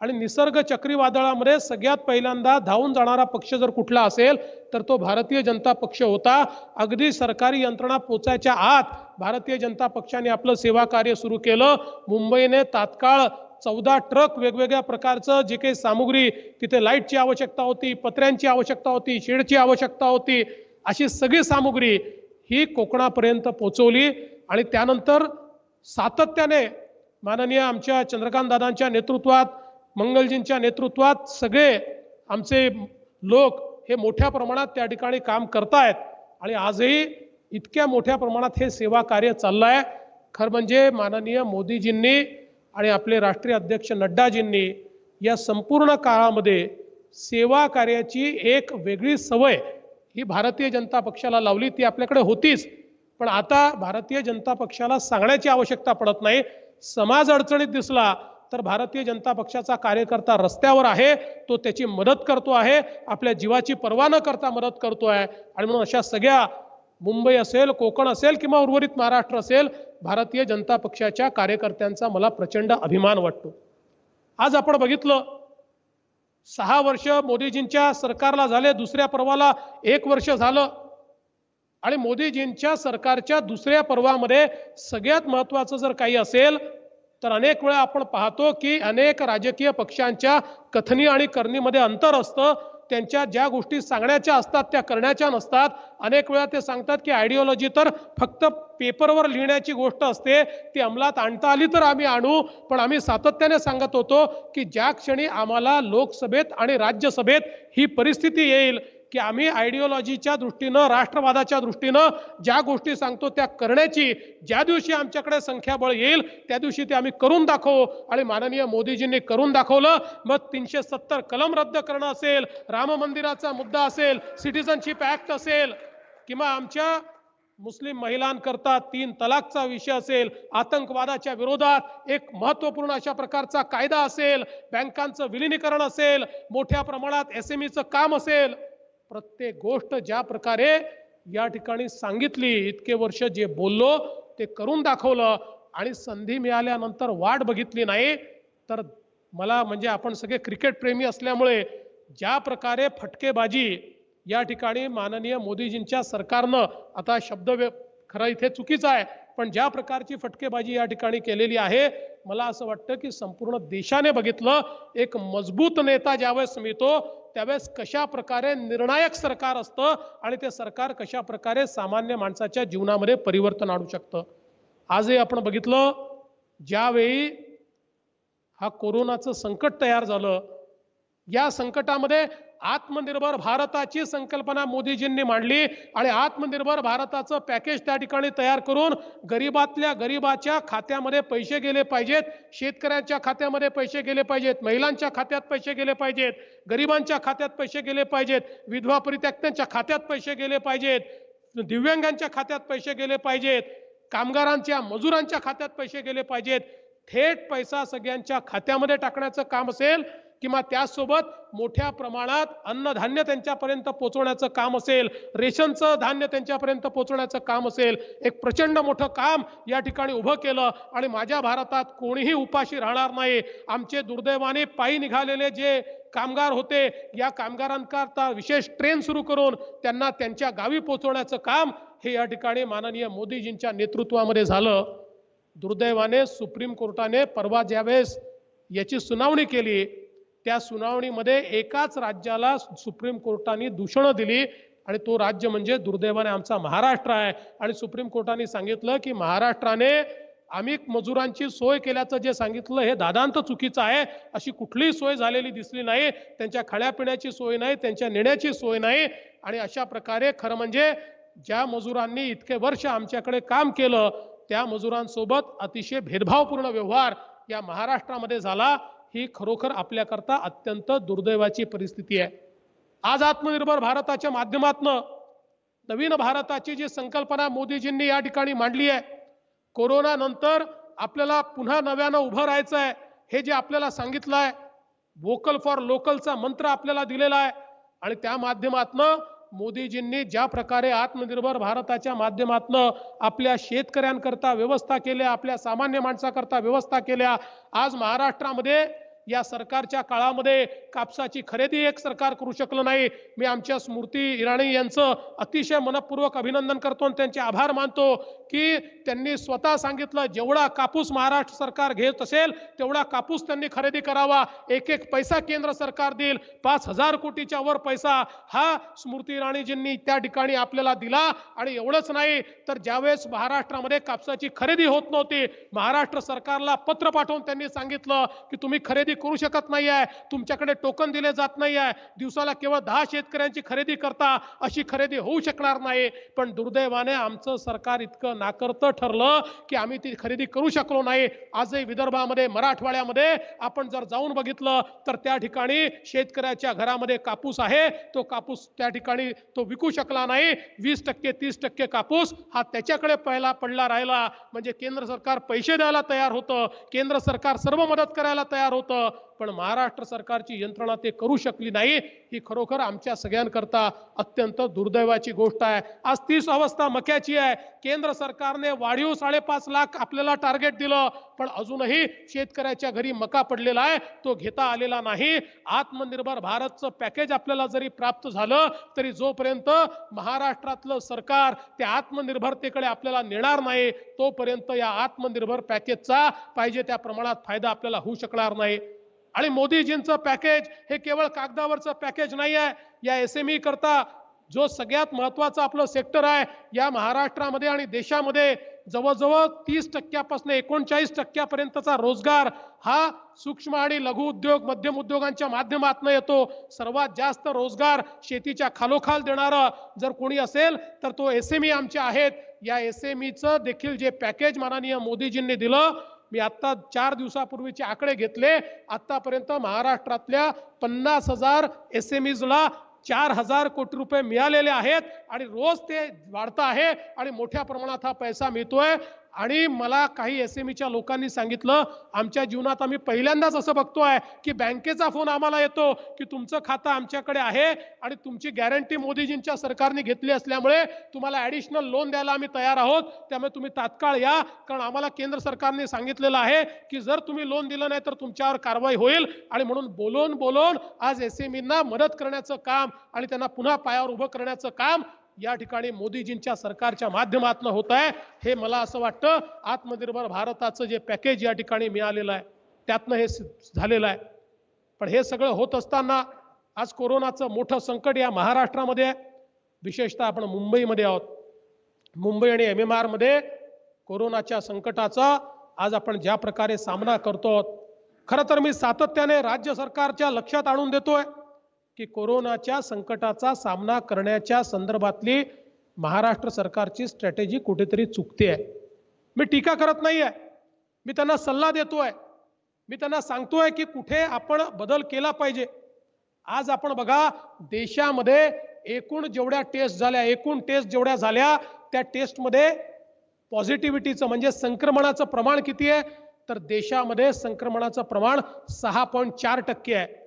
आणि निसर्ग चक्रीवादळामध्ये सगळ्यात पहिल्यांदा धावून जाणारा पक्ष जर कुठला असेल तर तो भारतीय जनता पक्ष होता. अगदी सरकारी यंत्रणा पोचायच्या आत भारतीय जनता पक्षाने आपलं सेवा कार्य सुरू केलं. मुंबईने तात्काळ 14 ट्रक वेगवेगळ्या प्रकारचं जे काही सामुग्री, तिथे लाईटची आवश्यकता होती, पत्र्यांची आवश्यकता होती, शेडची आवश्यकता होती, अशी सगळी सामुग्री ही कोकणापर्यंत पोहोचवली. आणि त्यानंतर सातत्याने माननीय आमच्या चंद्रकांत दादांच्या नेतृत्वात, मंगलजींच्या नेतृत्वात सगळे आमचे लोक हे मोठ्या प्रमाणात त्या ठिकाणी काम करतायत आणि आजही इतक्या मोठ्या प्रमाणात हे सेवा कार्य चाललं आहे. खरं म्हणजे माननीय मोदीजींनी आणि आपले राष्ट्रीय अध्यक्ष नड्डाजींनी या संपूर्ण काळामध्ये सेवा कार्याची एक वेगळी सवय ही भारतीय जनता पक्षाला लावली. ती आपल्याकडे होतीच, पण आता भारतीय जनता पक्षाला सांगण्याची आवश्यकता पडत नाही. समाज अडचणीत दिसला तर भारतीय जनता पक्षाचा कार्यकर्ता रस्त्यावर आहे, तो त्याची मदत करतो आहे, आपल्या जीवाची पर्वा न करता मदत करतो आहे. आणि म्हणून अशा सगळ्या मुंबई असेल, कोकण असेल किंवा उर्वरित महाराष्ट्र असेल, भारतीय जनता पक्षाच्या कार्यकर्त्यांचा मला प्रचंड अभिमान वाटतो. आज आपण बघितलं 6 वर्ष मोदीजींच्या सरकारला झाले, दुसऱ्या पर्वाला 1 वर्ष झालं आणि मोदीजींच्या सरकारच्या दुसऱ्या पर्वामध्ये सगळ्यात महत्त्वाचं जर काही असेल तर अनेक वेळा आपण पाहतो की अनेक राजकीय पक्षांच्या कथनी आणि करणीमध्ये अंतर असतं. त्यांच्या ज्या गोष्टी सांगण्याच्या असतात त्या करण्याच्या नसतात. अनेक वेळा ते सांगतात की आयडिओलॉजी तर फक्त पेपरवर लिहिण्याची गोष्ट असते, ती अंमलात आणता आली तर आम्ही आणू. पण आम्ही सातत्याने सांगत होतो की ज्या क्षणी आम्हाला लोकसभेत आणि राज्यसभेत ही परिस्थिती येईल की आम्ही आयडिओलॉजीच्या दृष्टीनं, राष्ट्रवादाच्या दृष्टीनं ज्या गोष्टी सांगतो त्या करण्याची, ज्या दिवशी आमच्याकडे संख्याबळ येईल त्या दिवशी ते आम्ही करून दाखवू. आणि माननीय मोदीजींनी करून दाखवलं. मग 370 कलम रद्द करणं असेल, राम मंदिराचा मुद्दा असेल, सिटिझनशिप ऍक्ट असेल किंवा आमच्या मुस्लिम महिलांकरता 3 तलाकचा विषय असेल, आतंकवादाच्या विरोधात एक महत्त्वपूर्ण अशा प्रकारचा कायदा असेल, बँकांचं विलिनीकरण असेल, मोठ्या प्रमाणात SMEचं काम असेल, प्रत्येक गोष्ट ज्या प्रकारे या ठिकाणी सांगितली, इतके वर्ष जे बोललो ते करून दाखवलं. आणि संधी मिळाल्यानंतर वाट बघितली नाही. तर मला म्हणजे आपण सगळे क्रिकेट प्रेमी असल्यामुळे ज्या प्रकारे फटकेबाजी या ठिकाणी माननीय मोदीजींच्या सरकारनं, आता शब्द खरं इथे चुकीचा आहे, पण ज्या प्रकारची फटकेबाजी या ठिकाणी केलेली आहे, मला असं वाटतं की संपूर्ण देशाने बघितलं एक मजबूत नेता ज्यावेळेस मिळतो त्यावेळेस कशा प्रकारे निर्णायक सरकार असतं आणि ते सरकार कशा प्रकारे सामान्य माणसाच्या जीवनामध्ये परिवर्तन आणू शकतं. आजही आपण बघितलं ज्यावेळी हा कोरोनाचं संकट तयार झालं, या संकटामध्ये आत्मनिर्भर भारताची संकल्पना मोदीजींनी मांडली आणि आत्मनिर्भर भारताचं पॅकेज त्या ठिकाणी तयार करून गरीबातल्या गरीबाच्या खात्यामध्ये पैसे गेले पाहिजेत, शेतकऱ्यांच्या खात्यामध्ये पैसे गेले पाहिजेत, महिलांच्या खात्यात पैसे गेले पाहिजेत, गरिबांच्या खात्यात पैसे गेले पाहिजेत, विधवा परित्यक्त्यांच्या खात्यात पैसे गेले पाहिजेत, दिव्यांगांच्या खात्यात पैसे गेले पाहिजेत, कामगारांच्या, मजुरांच्या खात्यात पैसे गेले पाहिजेत. थेट पैसा सगळ्यांच्या खात्यामध्ये टाकण्याचं काम असेल किंवा त्यासोबत मोठ्या प्रमाणात अन्नधान्य त्यांच्यापर्यंत पोहोचवण्याचं काम असेल, रेशनचं धान्य त्यांच्यापर्यंत पोहोचवण्याचं काम असेल, एक प्रचंड मोठं काम या ठिकाणी उभं केलं. आणि माझ्या भारतात कोणीही उपाशी राहणार नाही. आमचे दुर्दैवाने पायी निघालेले जे कामगार होते, या कामगारांकरता विशेष ट्रेन सुरू करून त्यांना त्यांच्या गावी पोहोचवण्याचं काम हे या ठिकाणी माननीय मोदीजींच्या नेतृत्वामध्ये झालं. दुर्दैवाने सुप्रीम कोर्टाने परवा ज्यावेळेस याची सुनावणी केली, त्या सुनावणीमध्ये एकाच राज्याला सुप्रीम कोर्टाने दूषणं दिली आणि तो राज्य म्हणजे दुर्दैवाने आमचा महाराष्ट्र आहे. आणि सुप्रीम कोर्टाने सांगितलं की महाराष्ट्राने आम्ही मजुरांची सोय केल्याचं जे सांगितलं हे दादांत चुकीचं आहे. अशी कुठलीही सोय झालेली दिसली नाही. त्यांच्या खाण्यापिण्याची सोय नाही, त्यांच्या नेण्याची सोय नाही. आणि अशा प्रकारे खरं म्हणजे ज्या मजुरांनी इतके वर्ष आमच्याकडे काम केलं त्या मजुरांसोबत अतिशय भेदभावपूर्ण व्यवहार या महाराष्ट्रामध्ये झाला. ही खरोखर आपल्याकरता अत्यंत दुर्दैवाची परिस्थिती आहे. आज आत्मनिर्भर भारताच्या माध्यमातून नवीन भारताची जी संकल्पना मोदीजींनी या ठिकाणी मांडली आहे, कोरोना नंतर आपल्याला पुन्हा नव्यानं उभं राहायचं आहे हे जे आपल्याला सांगितलं आहे, वोकल फॉर लोकलचा मंत्र आपल्याला दिलेला आहे. आणि त्या माध्यमातून मोदीजींनी ज्या प्रकारे आत्मनिर्भर भारताच्या माध्यमातून आपल्या शेतकऱ्यांकरता व्यवस्था केल्या, आपल्या सामान्य माणसाकरता व्यवस्था केल्या, आज महाराष्ट्रामध्ये या सरकारच्या काळामध्ये कापसाची खरेदी एक सरकार करू शकलं नाही. मी आमच्या स्मृती इराणी यांचं अतिशय मनपूर्वक अभिनंदन करतो आणि त्यांचे आभार मानतो की त्यांनी स्वतः सांगितलं जेवढा कापूस महाराष्ट्र सरकार घेत असेल तेवढा कापूस त्यांनी खरेदी करावा. एक एक पैसा केंद्र सरकार देईल. 5,000 कोटीच्या वर पैसा हा स्मृती इराणीजींनी त्या ठिकाणी आपल्याला दिला. आणि एवढंच नाही तर ज्यावेळेस महाराष्ट्रामध्ये कापसाची खरेदी होत नव्हती, महाराष्ट्र सरकारला पत्र पाठवून त्यांनी सांगितलं की तुम्ही खरेदी करू शकत नाही आहे, तुमच्याकडे टोकन दिले जात नाही आहे, दिवसाला केवळ 10 शेतकऱ्यांची खरेदी करता, अशी खरेदी होऊ शकणार नाही. पण दुर्दैवाने आमचं सरकार इतकं नाकर्तं ठरलं की आम्ही ती खरेदी करू शकलो नाही. आजही विदर्भामध्ये, मराठवाड्यामध्ये आपण जर जाऊन बघितलं तर त्या ठिकाणी शेतकऱ्याच्या घरामध्ये कापूस आहे, तो कापूस त्या ठिकाणी तो विकू शकला नाही. 20% 30% कापूस हा त्याच्याकडे पहिला पडला राहिला. म्हणजे केंद्र सरकार पैसे द्यायला तयार होतं, केंद्र सरकार सर्व मदत करायला तयार होतं, पण महाराष्ट्र सरकारची यंत्रणा ते करू शकली नाही. ही खरोखर आमच्या सगळ्यांकरता अत्यंत दुर्दैवाची गोष्ट आहे. आज 30 अवस्था मक्याची आहे. केंद्र सरकारने वाढीव 5.5 लाख आपल्याला टार्गेट दिलं, पण अजूनही शेतकऱ्याच्या घरी मका पडलेला आहे, तो घेता आलेला नाही. आत्मनिर्भर भारतचं पॅकेज आपल्याला जरी प्राप्त झालं तरी जोपर्यंत महाराष्ट्रातलं सरकार त्या आत्मनिर्भरतेकडे आपल्याला नेणार नाही तोपर्यंत या आत्मनिर्भर पॅकेजचा पाहिजे त्या प्रमाणात फायदा आपल्याला होऊ शकणार नाही. आणि मोदीजींचं पॅकेज हे केवळ कागदावरचं पॅकेज नाही आहे. या एसएमई करता जो सगळ्यात महत्त्वाचा आपलं सेक्टर आहे या महाराष्ट्रामध्ये आणि देशामध्ये जवळजवळ 30% पासून 39% पर्यंतचा रोजगार हा सूक्ष्म आणि लघु उद्योग, मध्यम उद्योगांच्या माध्यमातून येतो. सर्वात जास्त रोजगार शेतीच्या खालोखाल देणारा जर कोणी असेल तर तो एसएमई आमचे आहेत. या एसएमईचं देखील जे पॅकेज माननीय मोदीजींनी दिलं, मी आता 4 दिवसापूर्वीचे आकडे घेतले, आतापर्यंत महाराष्ट्रातल्या 50,000 एसएमईजला 4,000 कोटी रुपये मिळालेले आहेत आणि रोज ते वाढत आहे आणि मोठ्या प्रमाणात हा पैसा मिळतोय. आणि मला काही एसएमईच्या लोकांनी सांगितलं, आमच्या जीवनात आम्ही पहिल्यांदाच असं बघतोय की बँकेचा फोन आम्हाला येतो की तुमचं खातं आमच्याकडे आहे आणि तुमची गॅरंटी मोदीजींच्या सरकारने घेतली असल्यामुळे तुम्हाला ॲडिशनल लोन द्यायला आम्ही तयार आहोत, त्यामुळे तुम्ही तात्काळ या, कारण आम्हाला केंद्र सरकारने सांगितलेलं आहे की जर तुम्ही लोन दिलं नाही तर तुमच्यावर कारवाई होईल. आणि म्हणून बोलून आज एसएमईंना मदत करण्याचं काम आणि त्यांना पुन्हा पायावर उभं करण्याचं काम या ठिकाणी मोदीजींच्या सरकारच्या माध्यमातून होत आहे. हे मला असं वाटतं आत्मनिर्भर भारताचं जे पॅकेज या ठिकाणी मिळालेलं आहे त्यातनं हे झालेलं आहे. पण हे सगळं होत असताना आज कोरोनाचं मोठं संकट या महाराष्ट्रामध्ये आहे. विशेषतः आपण मुंबईमध्ये आहोत. मुंबई आणि MMR मध्ये कोरोनाच्या संकटाचा आज आपण ज्या प्रकारे सामना करतो, खरं तर मी सातत्याने राज्य सरकारच्या लक्षात आणून देतोय की कोरोनाच्या संकटाचा सामना करण्याच्या संदर्भातली महाराष्ट्र सरकारची स्ट्रॅटेजी कुठेतरी चुकते आहे. मी टीका करत नाहीये, मी त्यांना सल्ला देतोय, मी त्यांना सांगतोय की कुठे आपण बदल केला पाहिजे. आज आपण बघा, देशामध्ये एकूण जेवढ्या टेस्ट झाल्या, एकूण टेस्ट जेवढ्या झाल्या त्या टेस्टमध्ये पॉझिटिव्हिटीचं म्हणजे संक्रमणाचं प्रमाण किती आहे, तर देशामध्ये संक्रमणाचं प्रमाण 6.4% आहे.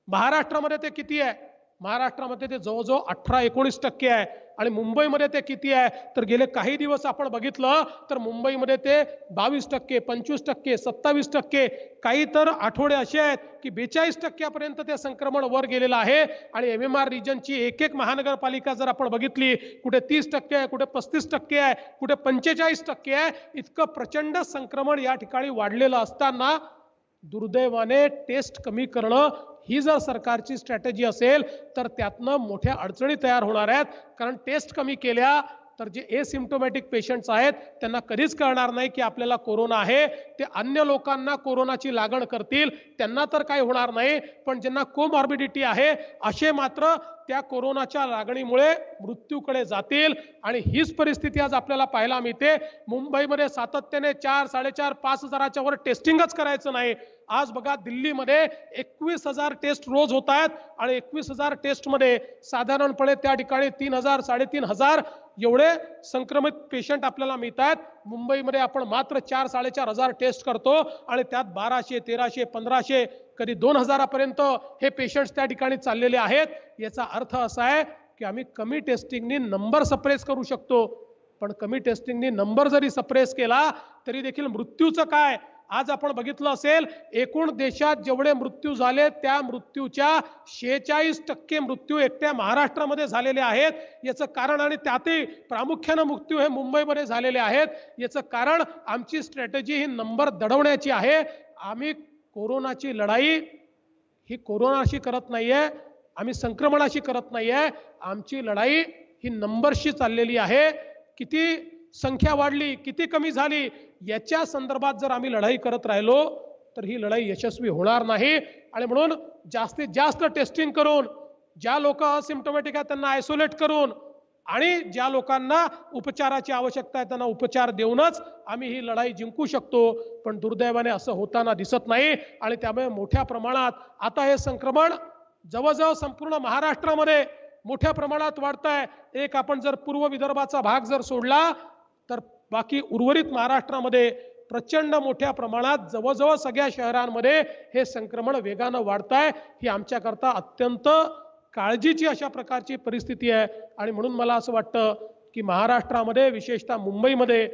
महाराष्ट्रामध्ये ते किती आहे? महाराष्ट्रामध्ये ते जवळजवळ 18-19% आहे आणि मुंबईमध्ये ते किती आहे? तर गेले काही दिवस आपण बघितलं तर मुंबईमध्ये ते 22%, 25%, 27%, काही तर आठवडे असे आहेत की 42% पर्यंत ते संक्रमण वर गेलेलं आहे. आणि MMR रिजनची एक एक महानगरपालिका जर आपण बघितली, कुठे 30% आहे, कुठे 35% आहे, कुठे 45% आहे. इतकं प्रचंड संक्रमण या ठिकाणी वाढलेलं असताना दुर्दैवाने टेस्ट कमी करणं ही जर सरकारची स्ट्रॅटेजी असेल तर त्यातनं मोठ्या अडचणी तयार होणार आहेत. कारण टेस्ट कमी केल्या तर जे एसिम्प्टोमॅटिक पेशंट्स आहेत त्यांना कधीच कळणार नाही की आपल्याला कोरोना आहे. ते अन्य लोकांना कोरोनाची लागण करतील, त्यांना तर काही होणार नाही, पण ज्यांना कोमॉर्बिडिटी आहे असे मात्र त्या कोरोनाच्या लागणीमुळे मृत्यूकडे जातील. आणि हीच परिस्थिती आज आपल्याला पाहायला मिळते. मुंबईमध्ये सातत्याने 4, 4.5, 5 हजाराच्या वर टेस्टिंगच करायचं नाही. आज बघा दिल्लीमध्ये 21,000 टेस्ट रोज होत आहेत आणि 21,000 टेस्टमध्ये साधारणपणे त्या ठिकाणी 3,000, 3,500 एवढे संक्रमित पेशंट आपल्याला मिळत आहेत. मुंबईमध्ये आपण मात्र 4, 4.5 टेस्ट करतो आणि त्यात 1200, 1300, 1500, कधी 2000 पर्यंत हे पेशंट्स त्या ठिकाणी चाललेले आहेत. याचा अर्थ असा आहे की आम्ही कमी टेस्टिंगनी नंबर सप्रेस करू शकतो, पण कमी टेस्टिंगनी नंबर जरी सप्रेस केला तरी देखील मृत्यूचं काय? आज आपण बघितलं असेल एकूण देशात जेवढे मृत्यू झाले त्या मृत्यूच्या 46% मृत्यू एकट्या महाराष्ट्रामध्ये झालेले आहेत. याचं कारण, आणि त्यातही प्रामुख्याने मृत्यू हे मुंबईमध्ये झालेले आहेत, याचं कारण आमची स्ट्रॅटेजी ही नंबर दडवण्याची आहे. आम्ही कोरोनाची लढाई ही कोरोनाशी करत नाहीये, आम्ही संक्रमणाशी करत नाहीये, आमची लढाई ही नंबरशी चाललेली आहे. किती संख्या वाढली, किती कमी झाली, याच्या संदर्भात जर आम्ही लढाई करत राहिलो तर ही लढाई यशस्वी होणार नाही. आणि म्हणून जास्तीत जास्त टेस्टिंग करून, ज्या लोक असिम्प्टोमॅटिक आहेत त्यांना आयसोलेट करून आणि ज्या लोकांना उपचाराची आवश्यकता आहे त्यांना उपचार देऊनच आम्ही ही लढाई जिंकू शकतो. पण दुर्दैवाने असं होताना दिसत नाही आणि त्यामुळे मोठ्या प्रमाणात आता हे संक्रमण जवळजवळ संपूर्ण महाराष्ट्रामध्ये मोठ्या प्रमाणात वाढत आहे. एक आपण जर पूर्व विदर्भाचा भाग जर सोडला तर बाकी उर्वरित महाराष्ट्रामध्ये प्रचंड मोठ्या प्रमाणात जवळजवळ सगळ्या शहरांमध्ये हे संक्रमण वेगानं वाढत आहे. ही आमच्याकरता अत्यंत काळजीची अशा प्रकारची परिस्थिती आहे. आणि म्हणून मला असं वाटतं की महाराष्ट्रामध्ये विशेषतः मुंबईमध्ये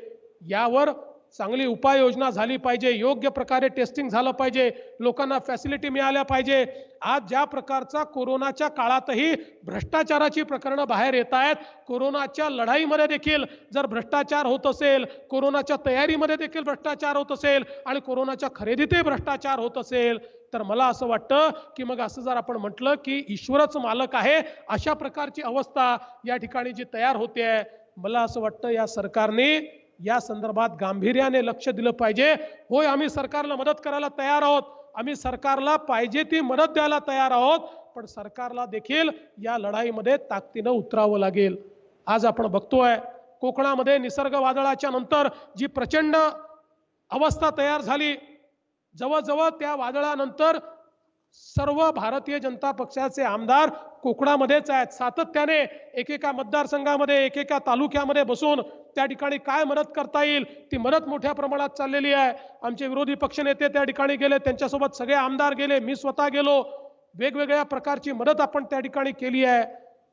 यावर चांगली उपाययोजना झाली पाहिजे, योग्य प्रकारे टेस्टिंग झालं पाहिजे, लोकांना फॅसिलिटी मिळाल्या पाहिजे. आज ज्या प्रकारचा कोरोनाच्या काळातही भ्रष्टाचाराची प्रकरणं बाहेर येत आहेत, कोरोनाच्या लढाईमध्ये देखील जर भ्रष्टाचार होत असेल, कोरोनाच्या तयारीमध्ये देखील भ्रष्टाचार होत असेल आणि कोरोनाच्या खरेदीतही भ्रष्टाचार होत असेल, तर मला असं वाटतं की मग असं जर आपण म्हटलं की ईश्वरच मालक आहे, अशा प्रकारची अवस्था या ठिकाणी जी तयार होते आहे, मला असं वाटतं या सरकारने या संदर्भात गांभीर्याने लक्ष दिलं पाहिजे. होय, आम्ही सरकारला मदत करायला तयार आहोत, आम्ही सरकारला पाहिजे ती मदत द्यायला तयार आहोत, पण सरकारला देखील या लढाईमध्ये ताकदीनं उतरावं लागेल. आज आपण बघतोय कोकणामध्ये निसर्ग वादळाच्या नंतर जी प्रचंड अवस्था तयार झाली, जवळजवळ त्या वादळानंतर सर्व भारतीय जनता पक्षाचे आमदार कोकणामध्येच आहेत. सातत्याने एकेका मतदारसंघामध्ये, एकेका तालुक्यामध्ये बसून त्या ठिकाणी काय मदत करता येईल ती मदत मोठ्या प्रमाणात चाललेली आहे. आमचे विरोधी पक्षनेते त्या ठिकाणी गेले, त्यांच्यासोबत सगळे आमदार गेले, मी स्वतः गेलो. वेगवेगळ्या प्रकारची मदत आपण त्या ठिकाणी केली आहे.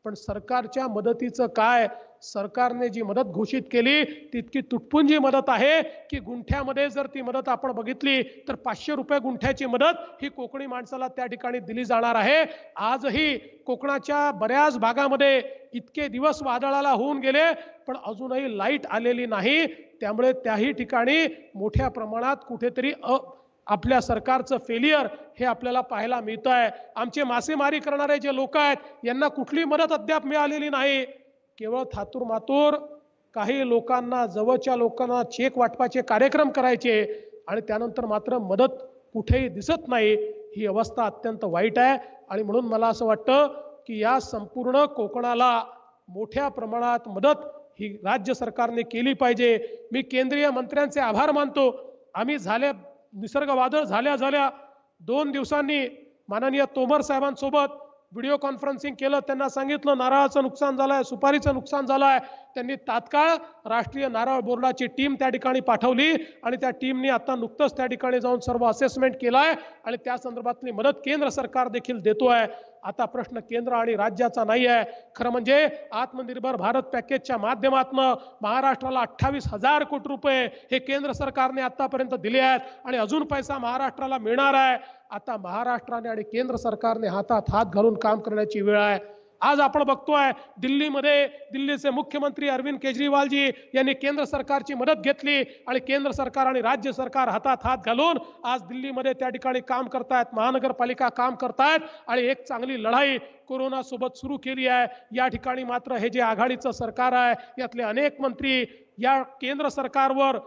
पण सरकारच्या मदतीचं काय? सरकारने जी मदत घोषित केली तितकी तुटपुंजी मदत आहे की गुंठ्यामध्ये जर ती मदत आपण बघितली तर 500 रुपये गुंठ्याची मदत ही कोकणी माणसाला त्या ठिकाणी दिली जाणार आहे. आजही कोकणाच्या बऱ्याच भागामध्ये इतके दिवस वादळाला होऊन गेले पण अजूनही लाईट आलेली नाही. त्यामुळे त्याही ठिकाणी मोठ्या प्रमाणात कुठेतरी आपल्या सरकारचं फेलियर हे आपल्याला पाहायला मिळत आहे. आमचे मासेमारी करणारे जे लोक आहेत यांना कुठली मदत अद्याप मिळालेली नाही. केवळ थातूर मातूर काही लोकांना, जवळच्या लोकांना चेक वाटपाचे कार्यक्रम करायचे आणि त्यानंतर मात्र मदत कुठेही दिसत नाही. ही अवस्था अत्यंत वाईट आहे. आणि म्हणून मला असं वाटतं की या संपूर्ण कोकणाला मोठ्या प्रमाणात मदत ही राज्य सरकारने केली पाहिजे. मी केंद्रीय मंत्र्यांचे आभार मानतो. आम्ही निसर्ग वादळ झाल्या 2 दिवसांनी माननीय तोमर साहेबांसोबत व्हिडिओ कॉन्फरन्सिंग केलं, त्यांना सांगितलं नारळाचं नुकसान झालंय, सुपारीचं नुकसान झालंय. त्यांनी तात्काळ राष्ट्रीय नारळ बोर्डाची टीम त्या ठिकाणी पाठवली आणि त्या टीमने आता नुकतंच त्या ठिकाणी जाऊन सर्व असेसमेंट केलाय आणि त्या संदर्भातली मदत केंद्र सरकार देखील देतोय. आता प्रश्न केंद्र आणि राज्याचा नाही आहे. खरं म्हणजे आत्मनिर्भर भारत पॅकेजच्या माध्यमातून महाराष्ट्राला 28,000 कोटी रुपये हे केंद्र सरकारने आतापर्यंत दिले आहेत आणि अजून पैसा महाराष्ट्राला मिळणार आहे. आता महाराष्ट्राने आणि केंद्र सरकारने हातात हात घालून काम करण्याची वेळ आहे. आज आपण बघतोय दिल्लीमध्ये दिल्लीचे मुख्यमंत्री अरविंद केजरीवालजी यांनी केंद्र सरकारची मदत घेतली आणि केंद्र सरकार आणि राज्य सरकार हातात हात घालून आज दिल्लीमध्ये त्या ठिकाणी काम करतायत, महानगरपालिका काम करतायत आणि एक चांगली लढाई कोरोना सोबत सुरू केली आहे. या ठिकाणी मात्र हे जे आघाडीचं सरकार आहे यातले अनेक मंत्री या केंद्र सरकारवर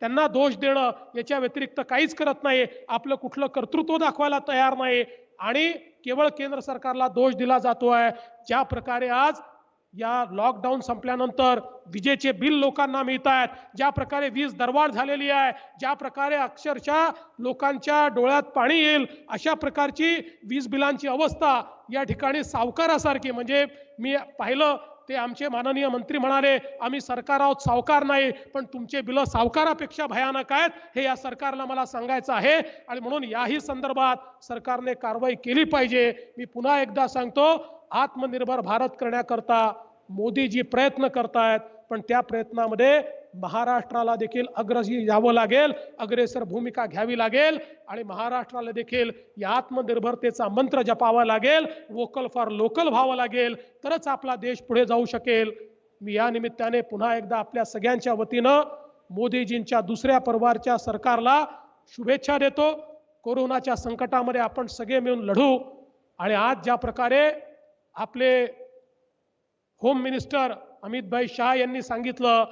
त्यांना दोष देणं याच्या व्यतिरिक्त काहीच करत नाही. आपलं कुठलं कर्तृत्व दाखवायला तयार नाही आणि केवळ केंद्र सरकारला दोष दिला जातोय. ज्या प्रकारे आज या लॉकडाऊन संपल्यानंतर विजेचे बिल लोकांना मिळत आहेत, ज्या प्रकारे वीज दरवाढ झालेली आहे, ज्या प्रकारे अक्षरशः लोकांच्या डोळ्यात पाणी येईल अशा प्रकारची वीज बिलांची अवस्था या ठिकाणी सावकारासारखी. म्हणजे मी पाहिलं ते आमचे माननीय मंत्री म्हणाले आम्ही सरकार आहोत, सावकार नाही, पण तुमचे बिलं सावकारापेक्षा भयानक आहेत हे या सरकारला मला सांगायचं आहे. आणि म्हणून याही संदर्भात सरकारने कारवाई केली पाहिजे. मी पुन्हा एकदा सांगतो, आत्मनिर्भर भारत करण्याकरता मोदीजी प्रयत्न करतायत, पण त्या प्रयत्नामध्ये महाराष्ट्राला देखील अग्रेसर यावं लागेल, अग्रेसर भूमिका घ्यावी लागेल आणि महाराष्ट्राला देखील या आत्मनिर्भरतेचा मंत्र जपावा लागेल, वोकल फॉर लोकल व्हावं लागेल, तरच आपला देश पुढे जाऊ शकेल. मी या निमित्ताने पुन्हा एकदा आपल्या सगळ्यांच्या वतीनं मोदीजींच्या दुसऱ्या पर्वाच्या सरकारला शुभेच्छा देतो. कोरोनाच्या संकटामध्ये आपण सगळे मिळून लढू आणि आज ज्या प्रकारे आपले होम मिनिस्टर अमित भाई शाह यांनी सांगितलं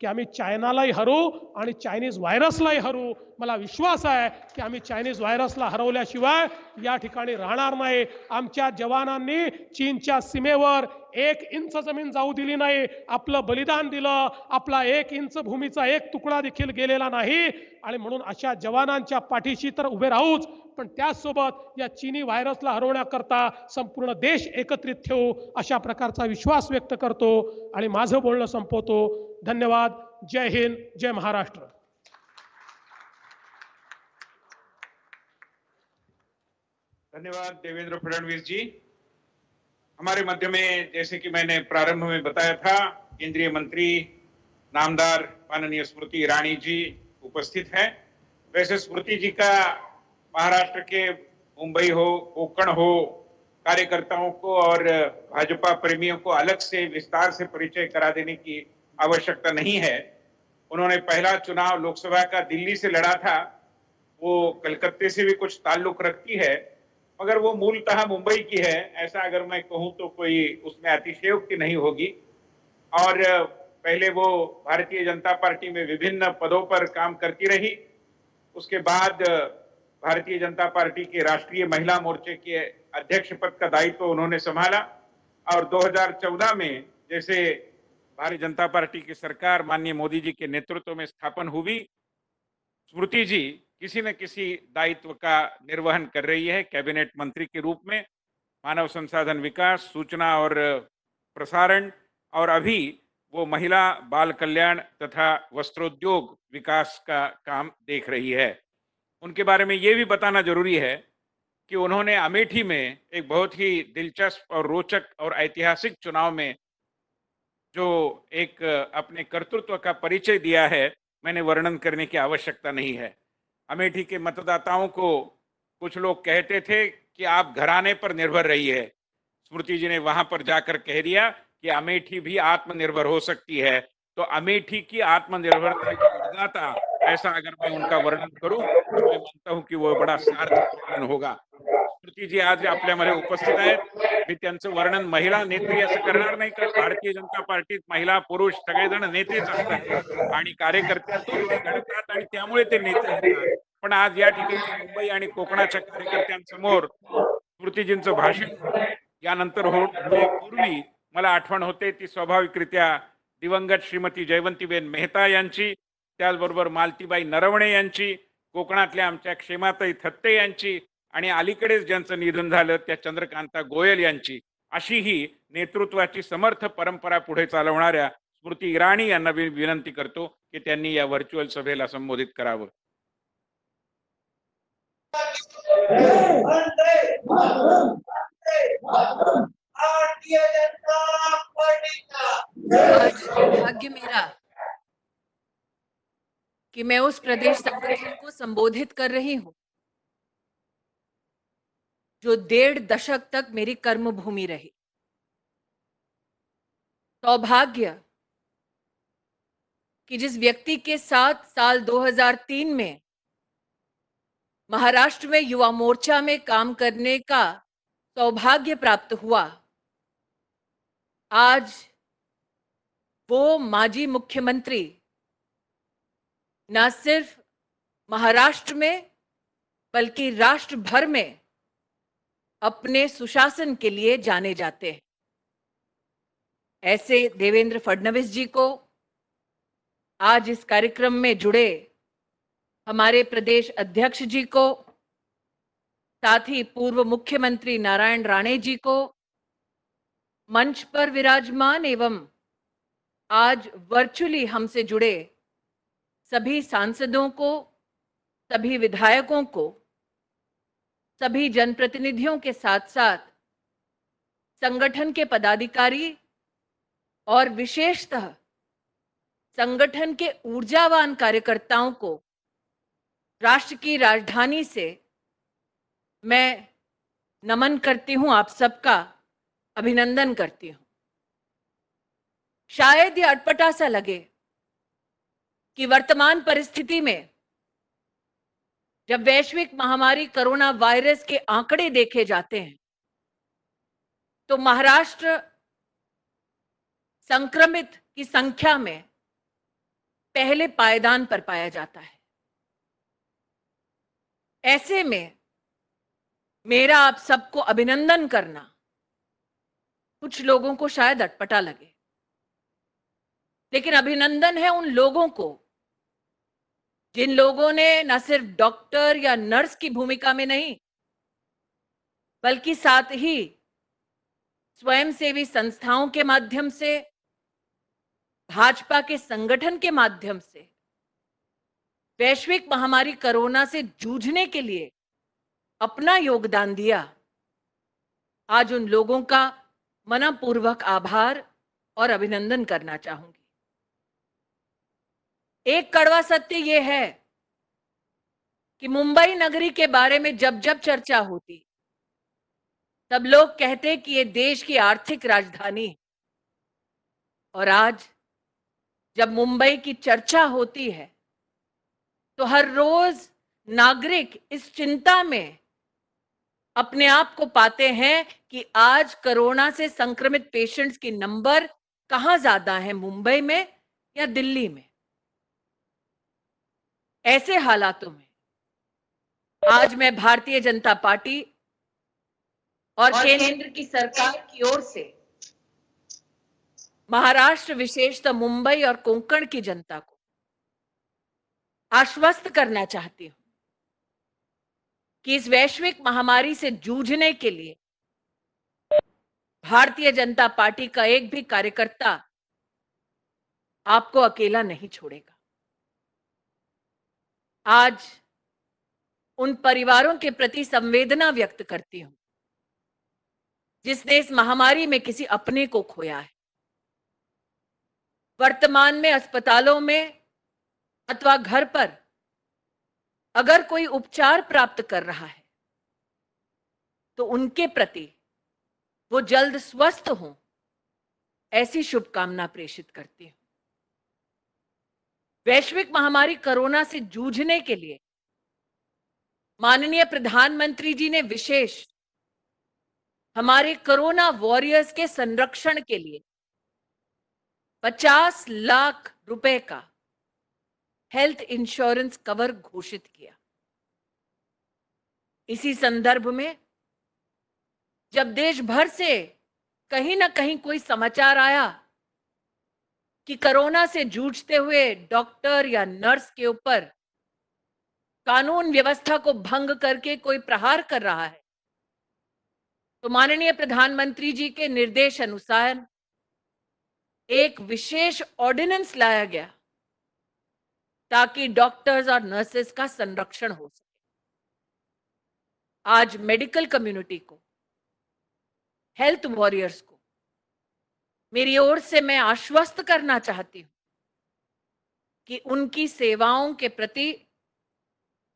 की आम्ही चायनालाही हरू आणि चायनीज व्हायरसलाही हरू, मला विश्वास आहे की आम्ही चायनीज व्हायरसला हरवल्याशिवाय या ठिकाणी राहणार नाही. आमच्या जवानांनी चीनच्या सीमेवर 1 इंच जमीन जाऊ दिली नाही, आपलं बलिदान दिलं, आपला 1 इंच भूमीचा एक तुकडा देखील गेलेला नाही आणि म्हणून अशा जवानांच्या पाठीशी तर उभे राहूच, पण त्याचसोबत या चीनी व्हायरसला हरवण्याकरता संपूर्ण देश एकत्रित ठेवू अशा प्रकारचा विश्वास व्यक्त करतो आणि माझं बोलणं संपवतो. धन्यवाद. जय हिंद, जय महाराष्ट्र. धन्यवाद देवेंद्र फडणवीस जी. हमारे मध्य में जैसे कि मैंने प्रारंभ में बताया था, केंद्रीय मंत्री नामदार माननीय स्मृति ईरानी जी उपस्थित हैं. वैसे स्मृति जी का महाराष्ट्र के मुंबई हो, कोंकण हो, कार्यकर्ताओं को और भाजपा प्रेमियों को अलग से विस्तार से परिचय करा देने की आवश्यकता नहीं है. उन्होंने पहला चुनाव लोकसभा का दिल्ली से लड़ा था, वो कलकत्ते से भी कुछ ताल्लुक रखती है, मगर वो मूलतः मुंबई की है. ऐसा अगर मैं कहूं तो कोई उसमें अतिशयोक्ति नहीं होगी. और पहले वो भारतीय जनता पार्टी में विभिन्न पदों पर काम करती रही. उसके बाद भारतीय जनता पार्टी के राष्ट्रीय महिला मोर्चे के अध्यक्ष पद का दायित्व उन्होंने संभाला और 2014 में जैसे भारतीय जनता पार्टी की सरकार माननीय मोदी जी के नेतृत्व में स्थापन हुई, स्मृति जी किसी न किसी दायित्व का निर्वहन कर रही है. कैबिनेट मंत्री के रूप में मानव संसाधन विकास, सूचना और प्रसारण, और अभी वो महिला बाल कल्याण तथा वस्त्रोद्योग विकास का काम देख रही है. उनके बारे में ये भी बताना जरूरी है कि उन्होंने अमेठी में एक बहुत ही दिलचस्प और रोचक और ऐतिहासिक चुनाव में जो एक अपने कर्तृत्व का परिचय दिया है, मैंने वर्णन करने की आवश्यकता नहीं है. अमेठी के मतदाताओं को कुछ लोग कहते थे कि आप घराने पर निर्भर रहिए. स्मृति जी ने वहां पर जाकर कह दिया कि अमेठी भी आत्मनिर्भर हो सकती है. तो अमेठी की आत्मनिर्भरता की निर्माता, ऐसा अगर मैं उनका वर्णन करूं तो मैं मानता हूं कि वो बड़ा सार्थक वर्णन होगा. स्मृती जी आज आपल्यामध्ये उपस्थित आहेत. मी त्यांचं वर्णन महिला नेत्री असं करणार नाही, कारण भारतीय जनता पार्टीत महिला पुरुष सगळेजण नेतेच असतात आणि कार्यकर्त्यातून ते घडतात आणि त्यामुळे ते नेते होतात. पण आज या ठिकाणी मुंबई आणि कोकणाच्या कार्यकर्त्यांसमोर स्मृतीजींचं भाषण यानंतर होण्यापूर्वी मला आठवण होते ती स्वाभाविकरित्या दिवंगत श्रीमती जयवंतीबेन मेहता यांची, त्याचबरोबर मालतीबाई नरवणे यांची, कोकणातल्या आमच्या क्षेमाताई थत्ते यांची आणि अलीकडेच ज्यांचं निधन झालं त्या चंद्रकांता गोयल यांची, अशी ही नेतृत्वाची समर्थ परंपरा पुढे चालवणाऱ्या स्मृती इराणी यांना विनंती करतो की त्यांनी या व्हर्च्युअल सभेला संबोधित करावं. आज भाग्य मेरा कि मैं उस प्रदेश संगठन को संबोधित कर रही हूं जो 1.5 दशक तक मेरी कर्मभूमि रही. सौभाग्य कि जिस व्यक्ति के साथ साल 2003 में महाराष्ट्र में युवा मोर्चा में काम करने का सौभाग्य प्राप्त हुआ, आज वो माजी मुख्यमंत्री न सिर्फ महाराष्ट्र में बल्कि राष्ट्र भर में अपने सुशासन के लिए जाने जाते हैं. ऐसे देवेंद्र फडणवीस जी को आज इस कार्यक्रम में जुड़े हमारे प्रदेश अध्यक्ष जी को, साथ ही पूर्व मुख्यमंत्री नारायण राणे जी को, मंच पर विराजमान एवं आज वर्चुअली हमसे जुड़े सभी सांसदों को, सभी विधायकों को, सभी जनप्रतिनिधियों के साथ साथ संगठन के पदाधिकारी और विशेषतः संगठन के ऊर्जावान कार्यकर्ताओं को राष्ट्र की राजधानी से मैं नमन करती हूं, आप सबका अभिनंदन करती हूं. शायद ये अटपटा सा लगे कि वर्तमान परिस्थिति में जब वैश्विक महामारी कोरोना वायरस के आंकड़े देखे जाते हैं तो महाराष्ट्र संक्रमित की संख्या में पहले पायदान पर पाया जाता है. ऐसे में मेरा आप सबको अभिनंदन करना कुछ लोगों को शायद अटपटा लगे, लेकिन अभिनंदन है उन लोगों को जिन लोगों ने न सिर्फ डॉक्टर या नर्स की भूमिका में नहीं बल्कि साथ ही स्वयंसेवी संस्थाओं के माध्यम से, भाजपा के संगठन के माध्यम से वैश्विक महामारी कोरोना से जूझने के लिए अपना योगदान दिया. आज उन लोगों का मनपूर्वक आभार और अभिनंदन करना चाहूंगी. एक कड़वा सत्य यह है कि मुंबई नगरी के बारे में जब जब चर्चा होती तब लोग कहते कि ये देश की आर्थिक राजधानी है, और आज जब मुंबई की चर्चा होती है तो हर रोज नागरिक इस चिंता में अपने आप को पाते हैं कि आज कोरोना से संक्रमित पेशेंट्स की नंबर कहां ज्यादा है, मुंबई में या दिल्ली में. ऐसे हालातों में आज मैं भारतीय जनता पार्टी और केंद्र की सरकार की ओर से महाराष्ट्र, विशेषतः मुंबई और कोंकण की जनता को आश्वस्त करना चाहती हूं कि इस वैश्विक महामारी से जूझने के लिए भारतीय जनता पार्टी का एक भी कार्यकर्ता आपको अकेला नहीं छोड़ेगा. आज उन परिवारों के प्रति संवेदना व्यक्त करती हूं जिसने इस महामारी में किसी अपने को खोया है. वर्तमान में अस्पतालों में अथवा घर पर अगर कोई उपचार प्राप्त कर रहा है तो उनके प्रति वो जल्द स्वस्थ हों, ऐसी शुभकामना प्रेषित करती हूं. वैश्विक महामारी कोरोना से जूझने के लिए माननीय प्रधानमंत्री जी ने विशेष हमारे कोरोना वॉरियर्स के संरक्षण के लिए 50 लाख रुपए का हेल्थ इंश्योरेंस कवर घोषित किया. इसी संदर्भ में जब देश भर से कहीं ना कहीं कोई समाचार आया कि कोरोना से जूझते हुए डॉक्टर या नर्स के ऊपर कानून व्यवस्था को भंग करके कोई प्रहार कर रहा है, तो माननीय प्रधानमंत्री जी के निर्देश अनुसार एक विशेष ऑर्डिनेंस लाया गया ताकि डॉक्टर्स और नर्सेस का संरक्षण हो सके। आज मेडिकल कम्युनिटी को, हेल्थ वॉरियर्स को मेरी ओर से मैं आश्वस्त करना चाहती हूं कि उनकी सेवाओं के प्रति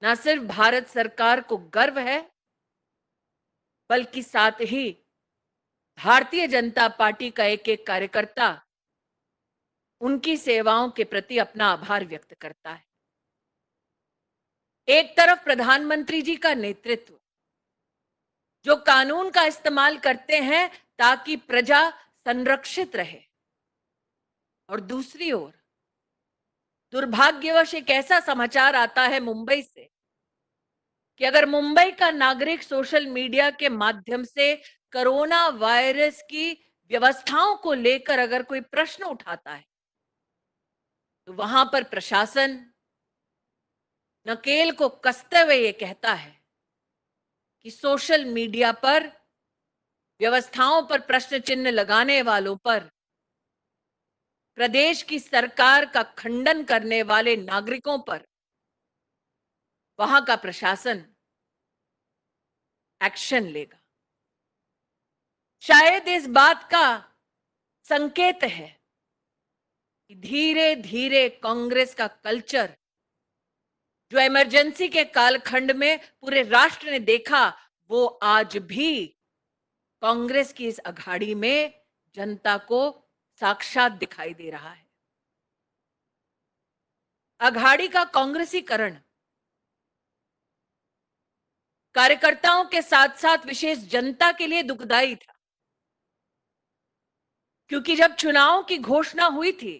न सिर्फ भारत सरकार को गर्व है, बल्कि साथ ही भारतीय जनता पार्टी का एक एक कार्यकर्ता उनकी सेवाओं के प्रति अपना आभार व्यक्त करता है। एक तरफ प्रधानमंत्री जी का नेतृत्व जो कानून का इस्तेमाल करते हैं ताकि प्रजा संरक्षित रहे, और दूसरी ओर दुर्भाग्यवश एक ऐसा समाचार आता है मुंबई से कि अगर मुंबई का नागरिक सोशल मीडिया के माध्यम से कोरोना वायरस की व्यवस्थाओं को लेकर अगर कोई प्रश्न उठाता है, तो वहां पर प्रशासन नकेल को कसते हुए ये कहता है कि सोशल मीडिया पर व्यवस्थाओं पर प्रश्न चिन्ह लगाने वालों पर, प्रदेश की सरकार का खंडन करने वाले नागरिकों पर वहां का प्रशासन एक्शन लेगा। शायद इस बात का संकेत है कि धीरे धीरे कांग्रेस का कल्चर जो इमरजेंसी के कालखंड में पूरे राष्ट्र ने देखा, वो आज भी कांग्रेस की इस अघाड़ी में जनता को साक्षात दिखाई दे रहा है। अघाड़ी का कांग्रेसीकरण कार्यकर्ताओं के साथ साथ विशेष जनता के लिए दुखदाई था, क्योंकि जब चुनाव की घोषणा हुई थी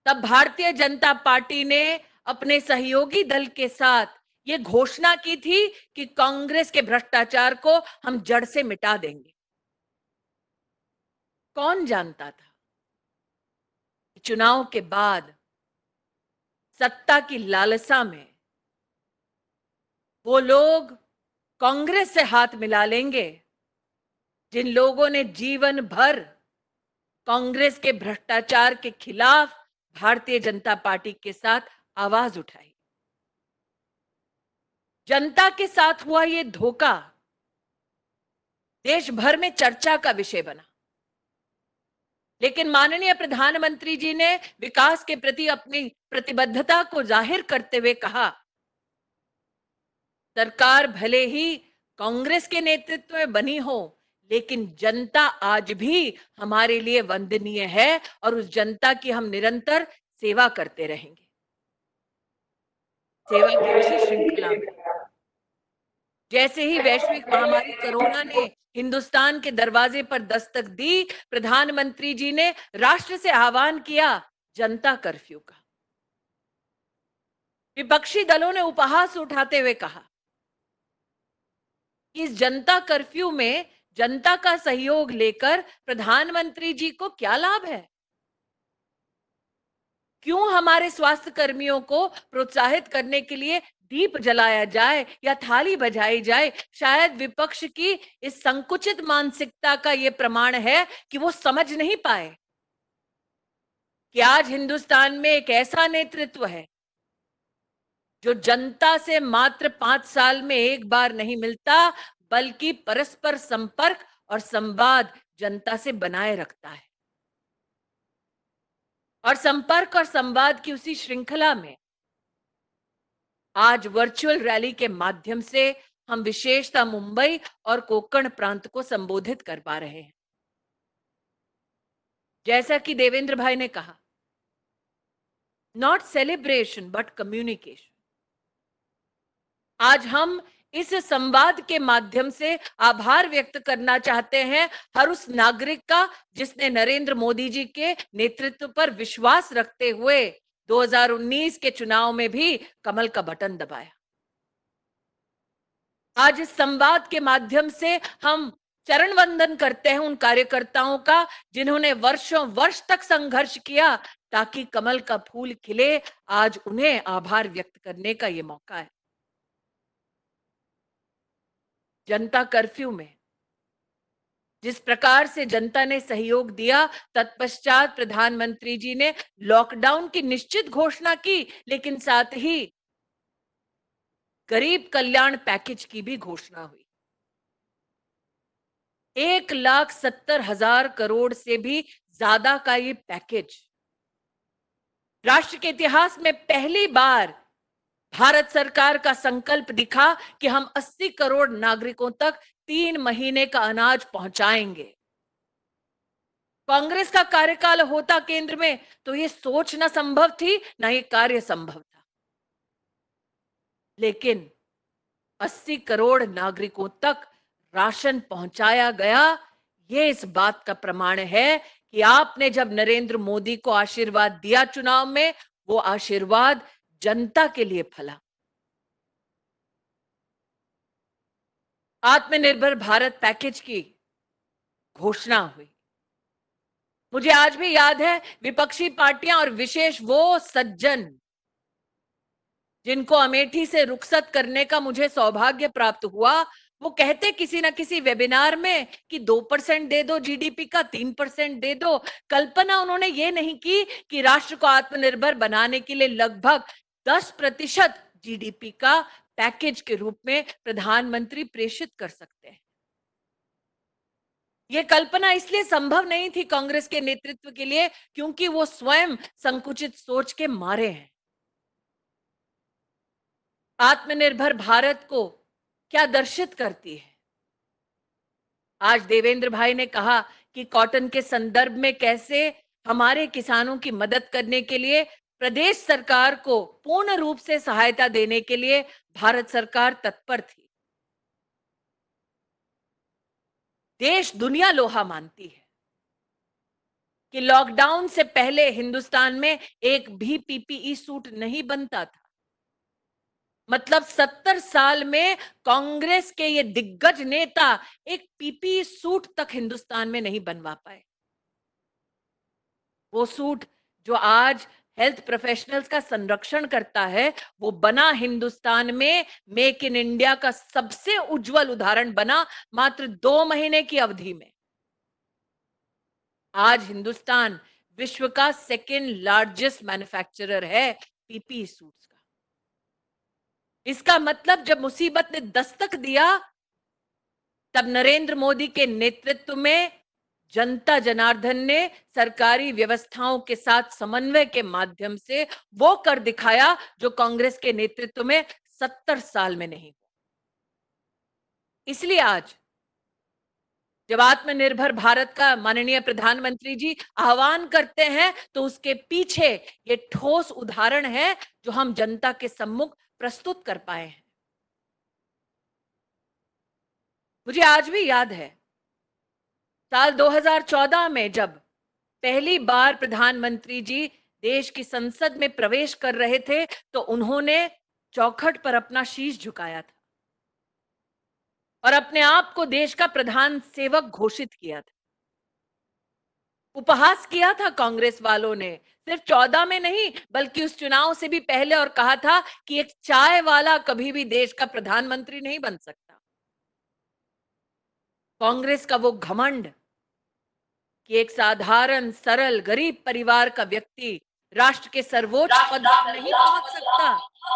तब भारतीय जनता पार्टी ने अपने सहयोगी दल के साथ ये घोषणा की थी कि कांग्रेस के भ्रष्टाचार को हम जड़ से मिटा देंगे। कौन जानता था कि चुनाव के बाद सत्ता की लालसा में वो लोग कांग्रेस से हाथ मिला लेंगे जिन लोगों ने जीवन भर कांग्रेस के भ्रष्टाचार के खिलाफ भारतीय जनता पार्टी के साथ आवाज उठाई। जनता के साथ हुआ ये धोखा देश भर में चर्चा का विषय बना, लेकिन माननीय प्रधानमंत्री जी ने विकास के प्रति अपनी प्रतिबद्धता को जाहिर करते हुए कहा, सरकार भले ही कांग्रेस के नेतृत्व में बनी हो, लेकिन जनता आज भी हमारे लिए वंदनीय है और उस जनता की हम निरंतर सेवा करते रहेंगे। सेवा की उसी श्रृंखला में जैसे ही वैश्विक महामारी कोरोना ने हिंदुस्तान के दरवाजे पर दस्तक दी, प्रधानमंत्री जी ने राष्ट्र से आह्वान किया जनता कर्फ्यू का। विपक्षी दलों ने उपहास उठाते हुए कहा, इस जनता कर्फ्यू में जनता का सहयोग लेकर प्रधानमंत्री जी को क्या लाभ है? क्यों हमारे स्वास्थ्य कर्मियों को प्रोत्साहित करने के लिए दीप जलाया जाए या थाली बजाई जाए? शायद विपक्ष की इस संकुचित मानसिकता का यह प्रमाण है कि वो समझ नहीं पाए कि आज हिंदुस्तान में एक ऐसा नेतृत्व है जो जनता से मात्र 5 साल में एक बार नहीं मिलता, बल्कि परस्पर संपर्क और संवाद जनता से बनाए रखता है। और संपर्क और संवाद की उसी श्रृंखला में आज वर्चुअल रैली के माध्यम से हम विशेषतः मुंबई और कोंकण प्रांत को संबोधित कर पा रहे हैं। जैसा कि देवेंद्र भाई ने कहा, नॉट सेलिब्रेशन बट कम्युनिकेशन। आज हम इस संवाद के माध्यम से आभार व्यक्त करना चाहते हैं हर उस नागरिक का जिसने नरेंद्र मोदी जी के नेतृत्व पर विश्वास रखते हुए 2019 के चुनाव में भी कमल का बटन दबाया। आज इस संवाद के माध्यम से हम चरण वंदन करते हैं उन कार्यकर्ताओं का जिन्होंने वर्षों वर्ष तक संघर्ष किया ताकि कमल का फूल खिले। आज उन्हें आभार व्यक्त करने का ये मौका है। जनता कर्फ्यू में जिस प्रकार से जनता ने सहयोग दिया, तत्पश्चात प्रधानमंत्री जी ने लॉकडाउन की निश्चित घोषणा की, लेकिन साथ ही गरीब कल्याण पैकेज की भी घोषणा हुई। 1,70,000 करोड़ से भी ज्यादा का ये पैकेज राष्ट्र के इतिहास में पहली बार भारत सरकार का संकल्प दिखा कि हम 80 करोड़ नागरिकों तक 3 महीने का अनाज पहुंचाएंगे। कांग्रेस का कार्यकाल होता केंद्र में तो ये सोच ना संभव थी, ना ये कार्य संभव था। लेकिन 80 करोड़ नागरिकों तक राशन पहुंचाया गया। ये इस बात का प्रमाण है कि आपने जब नरेंद्र मोदी को आशीर्वाद दिया चुनाव में, वो आशीर्वाद जनता के लिए फला। आत्मनिर्भर भारत पैकेज की घोषणा हुई। मुझे आज भी याद है, विपक्षी पार्टियां और विशेष वो सज्जन जिनको अमेठी से रुखसत करने का मुझे सौभाग्य प्राप्त हुआ, वो कहते किसी ना किसी वेबिनार में कि 2% दे दो जीडीपी का, 3% दे दो। कल्पना उन्होंने ये नहीं की कि राष्ट्र को आत्मनिर्भर बनाने के लिए लगभग 10% जीडीपी का पैकेज के रूप में प्रधानमंत्री प्रेषित कर सकते हैं। यह कल्पना इसलिए संभव नहीं थी कांग्रेस के नेतृत्व के लिए क्योंकि वो स्वयं संकुचित सोच के मारे हैं। आत्मनिर्भर भारत को क्या दर्शित करती है? आज देवेंद्र भाई ने कहा कि कॉटन के संदर्भ में कैसे हमारे किसानों की मदद करने के लिए प्रदेश सरकार को पूर्ण रूप से सहायता देने के लिए भारत सरकार तत्पर थी। देश दुनिया लोहा मानती है कि लॉकडाउन से पहले हिंदुस्तान में एक भी पीपीई सूट नहीं बनता था। मतलब 70 साल में कांग्रेस के ये दिग्गज नेता एक पीपीई सूट तक हिंदुस्तान में नहीं बनवा पाए। वो सूट जो आज हेल्थ प्रोफेशनल्स का संरक्षण करता है, वो बना हिंदुस्तान में मेक इन इंडिया का सबसे उज्जवल उदाहरण बना मात्र 2 महीने की अवधि में। आज हिंदुस्तान विश्व का 2nd लार्जेस्ट मैन्युफैक्चरर है पीपीई सूट्स का। इसका मतलब जब मुसीबत ने दस्तक दिया, तब नरेंद्र मोदी के नेतृत्व में जनता जनार्दन ने सरकारी व्यवस्थाओं के साथ समन्वय के माध्यम से वो कर दिखाया जो कांग्रेस के नेतृत्व में 70 साल में नहीं हुआ। इसलिए आज जब आत्मनिर्भर भारत का माननीय प्रधानमंत्री जी आह्वान करते हैं, तो उसके पीछे ये ठोस उदाहरण है जो हम जनता के सम्मुख प्रस्तुत कर पाए हैं। मुझे आज भी याद है, साल 2014 में जब पहली बार प्रधानमंत्री जी देश की संसद में प्रवेश कर रहे थे, तो उन्होंने चौखट पर अपना शीश झुकाया था और अपने आप को देश का प्रधान सेवक घोषित किया था। उपहास किया था कांग्रेस वालों ने, सिर्फ 14 में नहीं बल्कि उस चुनाव से भी पहले, और कहा था कि एक चाय वाला कभी भी देश का प्रधानमंत्री नहीं बन सकता। कांग्रेस का वो घमंड कि एक साधारण सरल गरीब परिवार का व्यक्ति राष्ट्र के सर्वोच्च पद पर नहीं पहुंच सकता,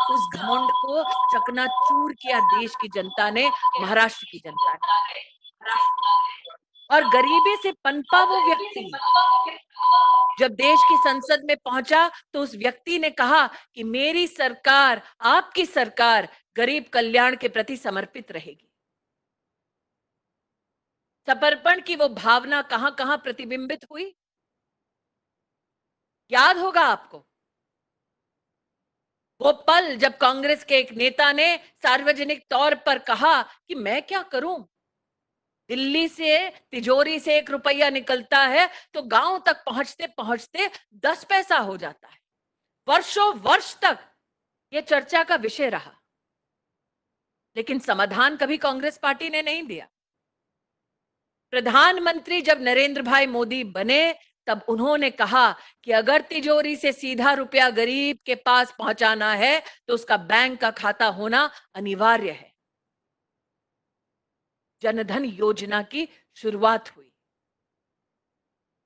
उस घमंड को चकनाचूर किया देश की जनता ने, महाराष्ट्र की जनता ने। और गरीबी से पनपा वो व्यक्ति जब देश की संसद में पहुंचा, तो उस व्यक्ति ने कहा कि मेरी सरकार, आपकी सरकार गरीब कल्याण के प्रति समर्पित रहेगी। समर्पण की वो भावना कहां कहां प्रतिबिंबित हुई, याद होगा आपको वो पल जब कांग्रेस के एक नेता ने सार्वजनिक तौर पर कहा कि मैं क्या करूं, दिल्ली से तिजोरी से 1 रुपया निकलता है तो गांव तक पहुंचते पहुंचते 10 पैसा हो जाता है। वर्षों वर्ष तक यह चर्चा का विषय रहा, लेकिन समाधान कभी कांग्रेस पार्टी ने नहीं दिया। प्रधानमंत्री जब नरेंद्र भाई मोदी बने, तब उन्होंने कहा कि अगर तिजोरी से सीधा रुपया गरीब के पास पहुंचाना है तो उसका बैंक का खाता होना अनिवार्य है। जनधन योजना की शुरुआत हुई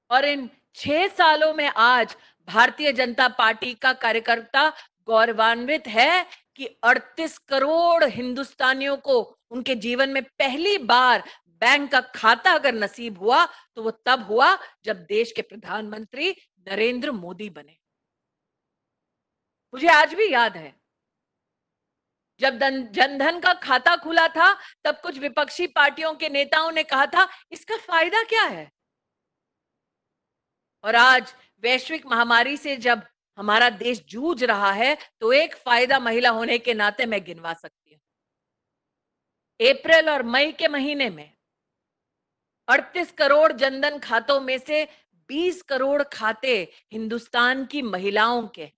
और इन 6 सालों में आज भारतीय जनता पार्टी का कार्यकर्ता गौरवान्वित है कि 38 करोड़ हिंदुस्तानियों को उनके जीवन में पहली बार बैंक का खाता अगर नसीब हुआ तो वो तब हुआ जब देश के प्रधानमंत्री नरेंद्र मोदी बने। मुझे आज भी याद है जब जनधन का खाता खुला था तब कुछ विपक्षी पार्टियों के नेताओं ने कहा था इसका फायदा क्या है। और आज वैश्विक महामारी से जब हमारा देश जूझ रहा है तो एक फायदा महिला होने के नाते मैं गिनवा सकती हूं। अप्रैल और मई के महीने में 38 करोड़ जनधन खातों में से 20 करोड़ खाते हिंदुस्तान की महिलाओं के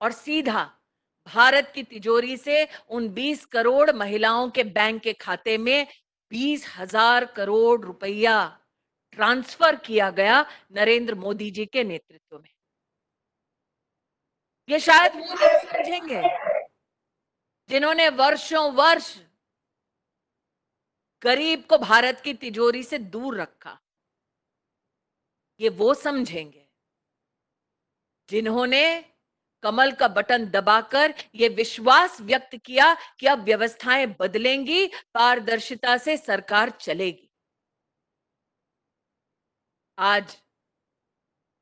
और सीधा भारत की तिजोरी से उन 20 करोड़ महिलाओं के बैंक के खाते में 20,000 करोड़ रुपया ट्रांसफर किया गया नरेंद्र मोदी जी के नेतृत्व में। ये शायद वो लोग समझेंगे जिन्होंने वर्षों वर्ष गरीब को भारत की तिजोरी से दूर रखा। ये वो समझेंगे जिन्होंने कमल का बटन दबाकर ये विश्वास व्यक्त किया कि अब व्यवस्थाएं बदलेंगी, पारदर्शिता से सरकार चलेगी। आज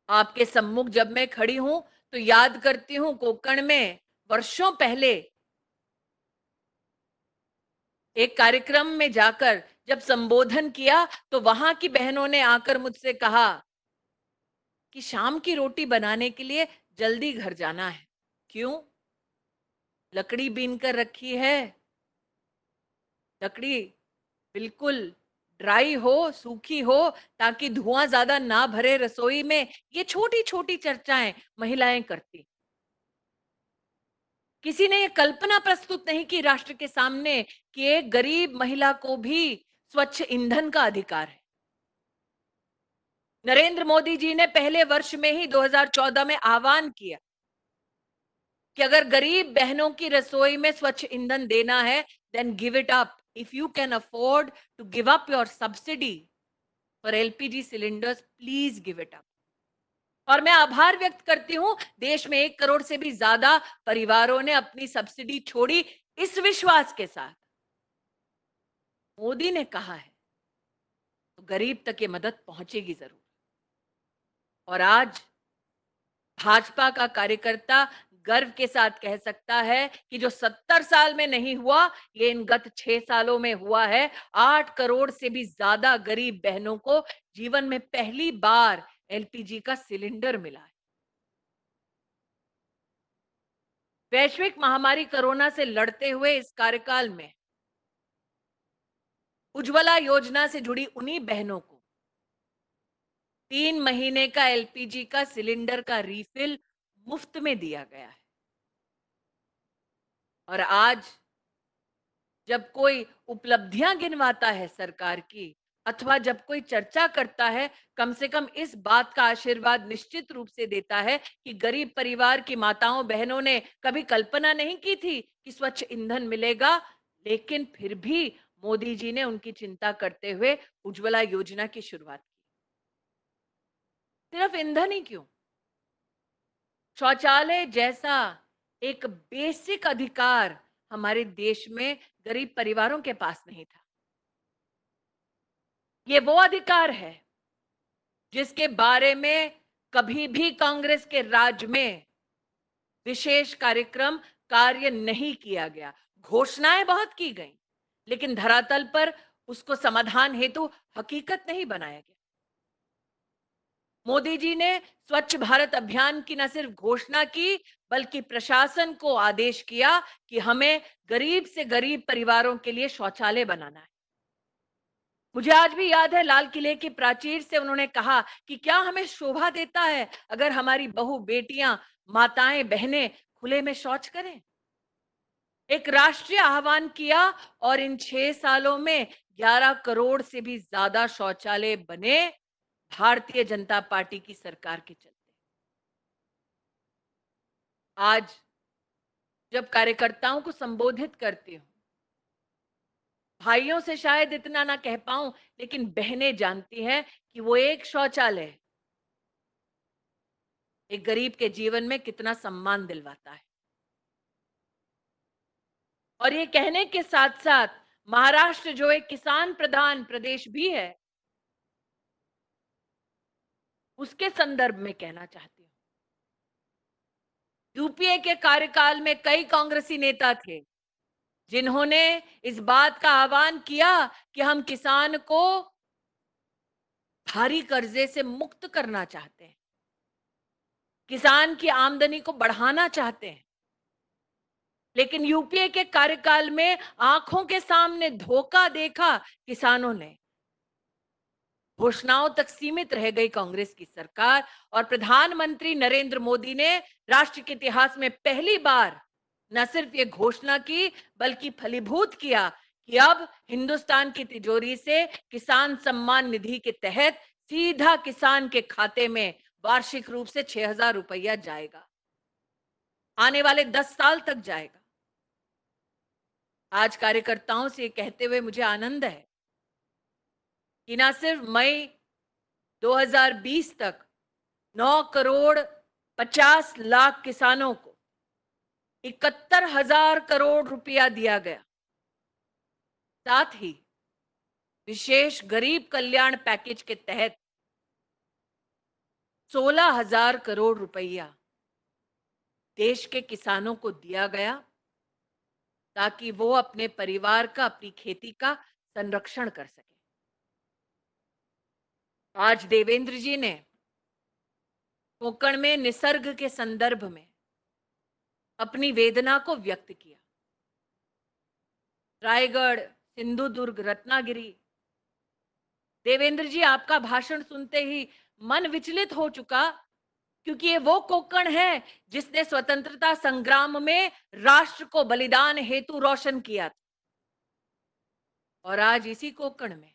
आपके सम्मुख जब मैं खड़ी हूं तो याद करती हूं कोंकण में वर्षों पहले एक कार्यक्रम में जाकर जब संबोधन किया तो वहां की बहनों ने आकर मुझसे कहा कि शाम की रोटी बनाने के लिए जल्दी घर जाना है। क्यों? लकड़ी बीन कर रखी है, लकड़ी बिल्कुल ड्राई हो, सूखी हो, ताकि धुआं ज्यादा ना भरे रसोई में। ये छोटी छोटी चर्चाएं महिलाएं करती। किसी ने ये कल्पना प्रस्तुत नहीं की राष्ट्र के सामने कि एक गरीब महिला को भी स्वच्छ ईंधन का अधिकार है। नरेंद्र मोदी जी ने पहले वर्ष में ही 2014 में आह्वान किया कि अगर गरीब बहनों की रसोई में स्वच्छ ईंधन देना है then give it up. If you can afford to give up your subsidy for LPG cylinders, please give it up. और मैं आभार व्यक्त करती हूं, देश में 1 करोड़ से भी ज्यादा परिवारों ने अपनी सब्सिडी छोड़ी इस विश्वास के साथ मोदी ने कहा है तो गरीब तक ये मदद पहुंचेगी जरूर। और आज भाजपा का कार्यकर्ता गर्व के साथ कह सकता है कि जो 70 साल में नहीं हुआ ये इन गत 6 सालों में हुआ है। 8 करोड़ से भी ज्यादा गरीब बहनों को जीवन में पहली बार एलपीजी का सिलेंडर मिला है। वैश्विक महामारी कोरोना से लड़ते हुए इस कार्यकाल में उज्ज्वला योजना से जुड़ी उन्हीं बहनों को 3 महीने का एलपीजी का सिलेंडर का रिफिल मुफ्त में दिया गया है। और आज जब कोई उपलब्धियां गिनवाता है सरकार की अथवा जब कोई चर्चा करता है, कम से कम इस बात का आशीर्वाद निश्चित रूप से देता है कि गरीब परिवार की माताओं बहनों ने कभी कल्पना नहीं की थी कि स्वच्छ ईंधन मिलेगा, लेकिन फिर भी मोदी जी ने उनकी चिंता करते हुए उज्ज्वला योजना की शुरुआत की। सिर्फ ईंधन ही क्यों, शौचालय जैसा एक बेसिक अधिकार हमारे देश में गरीब परिवारों के पास नहीं था। ये वो अधिकार है जिसके बारे में कभी भी कांग्रेस के राज में विशेष कार्यक्रम कार्य नहीं किया गया। घोषणाएं बहुत की गई लेकिन धरातल पर उसको समाधान हेतु हकीकत नहीं बनाया गया। मोदी जी ने स्वच्छ भारत अभियान की न सिर्फ घोषणा की बल्कि प्रशासन को आदेश किया कि हमें गरीब से गरीब परिवारों के लिए शौचालय बनाना है। मुझे आज भी याद है लाल किले की प्राचीर से उन्होंने कहा कि क्या हमें शोभा देता है अगर हमारी बहू बेटियां माताएं बहनें खुले में शौच करें। एक राष्ट्रीय आह्वान किया और इन 6 सालों में 11 करोड़ से भी ज्यादा शौचालय बने। भारतीय जनता पार्टी की सरकार के चलते। आज जब कार्यकर्ताओं को संबोधित करती हूं, भाइयों से शायद इतना ना कह पाऊं, लेकिन बहनें जानती हैं कि वो एक शौचालय एक गरीब के जीवन में कितना सम्मान दिलवाता है। और ये कहने के साथ साथ महाराष्ट्र जो एक किसान प्रधान प्रदेश भी है, उसके संदर्भ में कहना चाहती हूं। यूपीए के कार्यकाल में कई कांग्रेसी नेता थे जिन्होंने इस बात का आह्वान किया कि हम किसान को भारी कर्जे से मुक्त करना चाहते हैं, किसान की आमदनी को बढ़ाना चाहते हैं। लेकिन यूपीए के कार्यकाल में आंखों के सामने धोखा देखा किसानों ने। घोषणाओं तक सीमित रह गई कांग्रेस की सरकार और प्रधानमंत्री नरेंद्र मोदी ने राष्ट्र के इतिहास में पहली बार न सिर्फ ये घोषणा की बल्कि फलीभूत किया कि अब हिंदुस्तान की तिजोरी से किसान सम्मान निधि के तहत सीधा किसान के खाते में वार्षिक रूप से 6,000 रुपया जाएगा, आने वाले 10 साल तक जाएगा। आज कार्यकर्ताओं से कहते हुए मुझे आनंद है कि न सिर्फ मई 2020 तक 9 करोड़ 50 लाख किसानों को 71,000 करोड़ रुपया दिया गया, साथ ही विशेष गरीब कल्याण पैकेज के तहत 16,000 करोड़ रुपया देश के किसानों को दिया गया ताकि वो अपने परिवार का, अपनी खेती का संरक्षण कर सके। आज देवेंद्र जी ने कोंकण में निसर्ग के संदर्भ में अपनी वेदना को व्यक्त किया। रायगढ़, सिंधुदुर्ग, रत्नागिरी, देवेंद्र जी आपका भाषण सुनते ही मन विचलित हो चुका, क्योंकि ये वो कोंकण है जिसने स्वतंत्रता संग्राम में राष्ट्र को बलिदान हेतु रोशन किया था। और आज इसी कोंकण में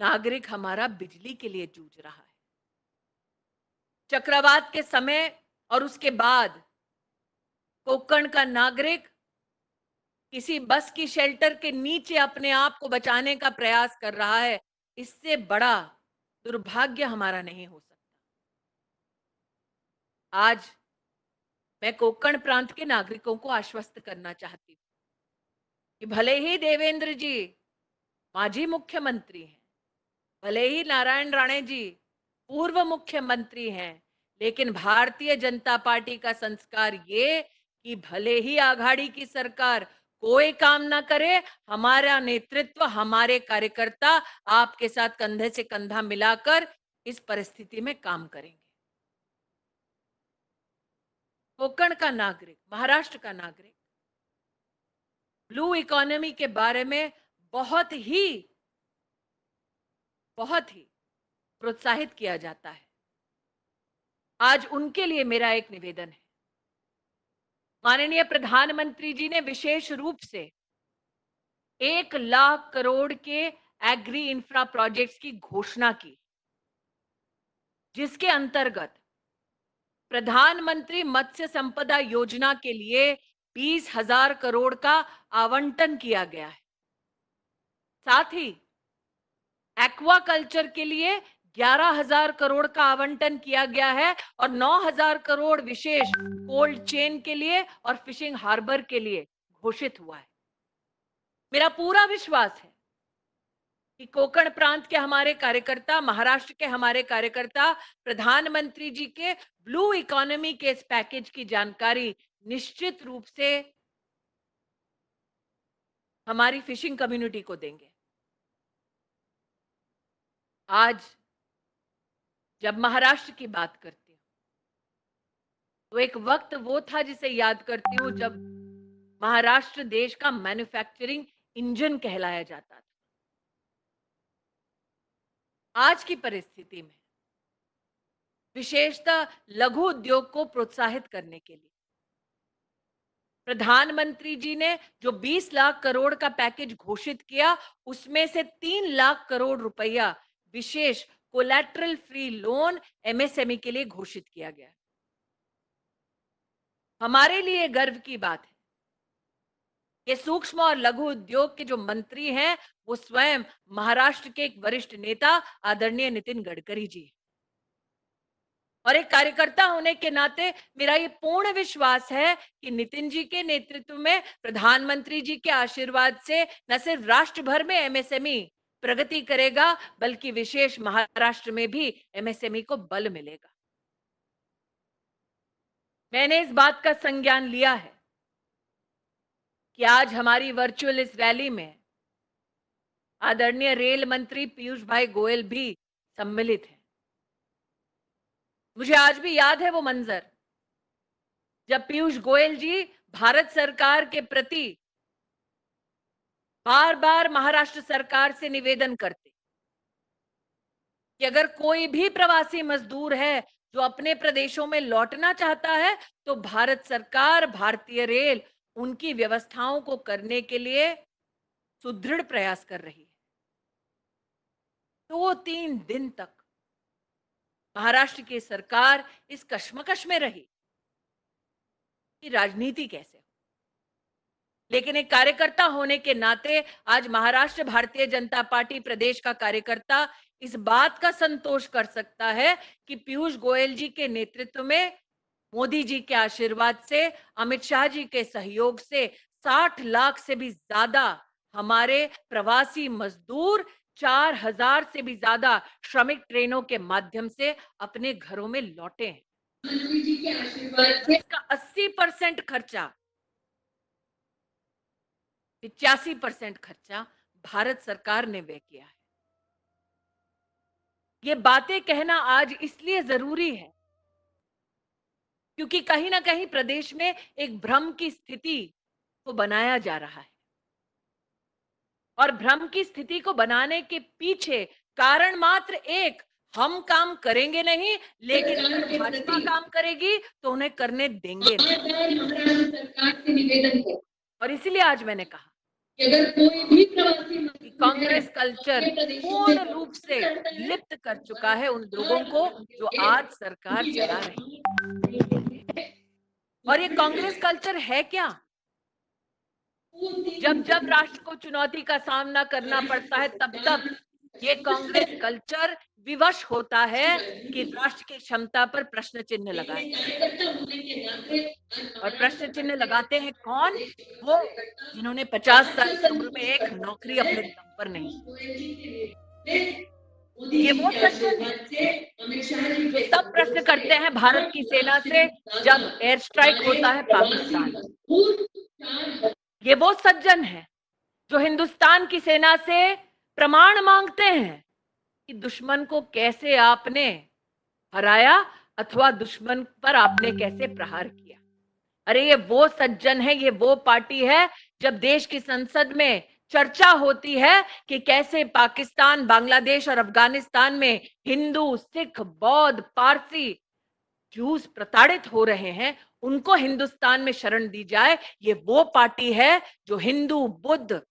नागरिक हमारा बिजली के लिए जूझ रहा है। चक्रवात के समय और उसके बाद कोंकण का नागरिक किसी बस की शेल्टर के नीचे अपने आप को बचाने का प्रयास कर रहा है। इससे बड़ा दुर्भाग्य हमारा नहीं हो सकता। आज मैं कोंकण प्रांत के नागरिकों को आश्वस्त करना चाहती हूं कि भले ही देवेंद्र जी माजी मुख्यमंत्री हैं, भले ही नारायण राणे जी पूर्व मुख्यमंत्री हैं, लेकिन भारतीय जनता पार्टी का संस्कार ये कि भले ही आघाड़ी की सरकार कोई काम ना करे, हमारा नेतृत्व, हमारे कार्यकर्ता आपके साथ कंधे से कंधा मिलाकर इस परिस्थिति में काम करेंगे। कोंकण का नागरिक, महाराष्ट्र का नागरिक ब्लू इकोनॉमी के बारे में बहुत ही प्रोत्साहित किया जाता है। आज उनके लिए मेरा एक निवेदन है। माननीय प्रधानमंत्री जी ने विशेष रूप से 1 लाख करोड़ के एग्री इंफ्रा प्रोजेक्ट्स की घोषणा की, जिसके अंतर्गत प्रधानमंत्री मत्स्य संपदा योजना के लिए 20,000 करोड़ का आवंटन किया गया है। साथ ही एक्वाकल्चर के लिए 11,000 करोड़ का आवंटन किया गया है और 9,000 करोड़ विशेष कोल्ड चेन के लिए और फिशिंग हार्बर के लिए घोषित हुआ है। मेरा पूरा विश्वास है कि कोंकण प्रांत के हमारे कार्यकर्ता, महाराष्ट्र के हमारे कार्यकर्ता प्रधानमंत्री जी के ब्लू इकोनॉमी के इस पैकेज की जानकारी निश्चित रूप से हमारी फिशिंग कम्युनिटी को देंगे। आज जब महाराष्ट्र की बात करती हूं तो एक वक्त वो था जिसे याद करती हूं जब महाराष्ट्र देश का मैन्युफैक्चरिंग इंजन कहलाया जाता था। आज की परिस्थिति में विशेषतः लघु उद्योग को प्रोत्साहित करने के लिए प्रधानमंत्री जी ने जो 20 लाख करोड़ का पैकेज घोषित किया, उसमें से 3 लाख करोड़ रुपया विशेष कोलैटरल फ्री लोन एमएसएमई के लिए घोषित किया गया है। हमारे लिए गर्व की बात है कि सूक्ष्म और लघु उद्योग के जो मंत्री हैं वो स्वयं महाराष्ट्र के एक वरिष्ठ नेता आदरणीय नितिन गडकरी जी हैं। और एक कार्यकर्ता होने के नाते मेरा ये पूर्ण विश्वास है कि नितिन जी के नेतृत्व में प्रधानमंत्री जी के आशीर्वाद से न सिर्फ राष्ट्र भर में एमएसएमई प्रगति करेगा बल्कि विशेष महाराष्ट्र में भी एमएसएमई को बल मिलेगा। मैंने इस बात का संज्ञान लिया है कि आज हमारी वर्चुअल इस रैली में आदरणीय रेल मंत्री पीयूष भाई गोयल भी सम्मिलित हैं। मुझे आज भी याद है वो मंजर जब पीयूष गोयल जी भारत सरकार के प्रति बार बार महाराष्ट्र सरकार से निवेदन करते कि अगर कोई भी प्रवासी मजदूर है जो अपने प्रदेशों में लौटना चाहता है तो भारत सरकार, भारतीय रेल उनकी व्यवस्थाओं को करने के लिए सुदृढ़ प्रयास कर रही है। 2-3 दिन तक महाराष्ट्र की सरकार इस कश्मकश में रही कि राजनीति कैसे हो। लेकिन एक कार्यकर्ता होने के नाते आज महाराष्ट्र भारतीय जनता पार्टी प्रदेश का कार्यकर्ता इस बात का संतोष कर सकता है कि पीयूष गोयल जी के नेतृत्व में, मोदी जी के आशीर्वाद से, अमित शाह जी के सहयोग से 60 लाख से भी ज्यादा हमारे प्रवासी मजदूर 4000 से भी ज्यादा श्रमिक ट्रेनों के माध्यम से अपने घरों में लौटे हैं। मंत्री जी के आशीर्वाद से इसका 80% खर्चा, 85% खर्चा भारत सरकार ने व्यय किया है। ये बातें कहना आज इसलिए जरूरी है क्योंकि कहीं ना कहीं प्रदेश में एक भ्रम की स्थिति को बनाया जा रहा है और भ्रम की स्थिति को बनाने के पीछे कारण मात्र एक, हम काम करेंगे नहीं लेकिन अगर भाजपा काम करेगी तो उन्हें करने देंगे नहीं। और इसीलिए आज मैंने कहा कि अगर कोई भी प्रवासी कांग्रेस कल्चर पूर्ण रूप से लिप्त कर चुका है उन लोगों को जो आज सरकार चला रही है। और ये कांग्रेस कल्चर है क्या? जब जब राष्ट्र को चुनौती का सामना करना पड़ता है तब तब ये कांग्रेस कल्चर विवश होता है कि राष्ट्र की क्षमता पर प्रश्न चिन्ह लगाए। और प्रश्न चिन्ह लगाते हैं कौन? वो जिन्होंने 50 साल की उम्र में एक नौकरी अपने दम पर नहीं। ये वो सज्जन है जो सब प्रश्न करते हैं भारत की सेना से जब एयर स्ट्राइक होता है पाकिस्तान। ये वो सज्जन है जो हिंदुस्तान की सेना से प्रमाण मांगते हैं कि दुश्मन को कैसे आपने हराया अथवा दुश्मन पर आपने कैसे प्रहार किया। अरे ये वो सज्जन है, ये वो पार्टी है जब देश की संसद में चर्चा होती है कि कैसे पाकिस्तान, बांग्लादेश और अफगानिस्तान में हिंदू, सिख, बौद्ध, पारसी, जूस प्रताड़ित हो रहे हैं, उनको हिंदुस्तान में शरण दी जाए। ये वो पार्टी है जो हिंदू, बुद्ध,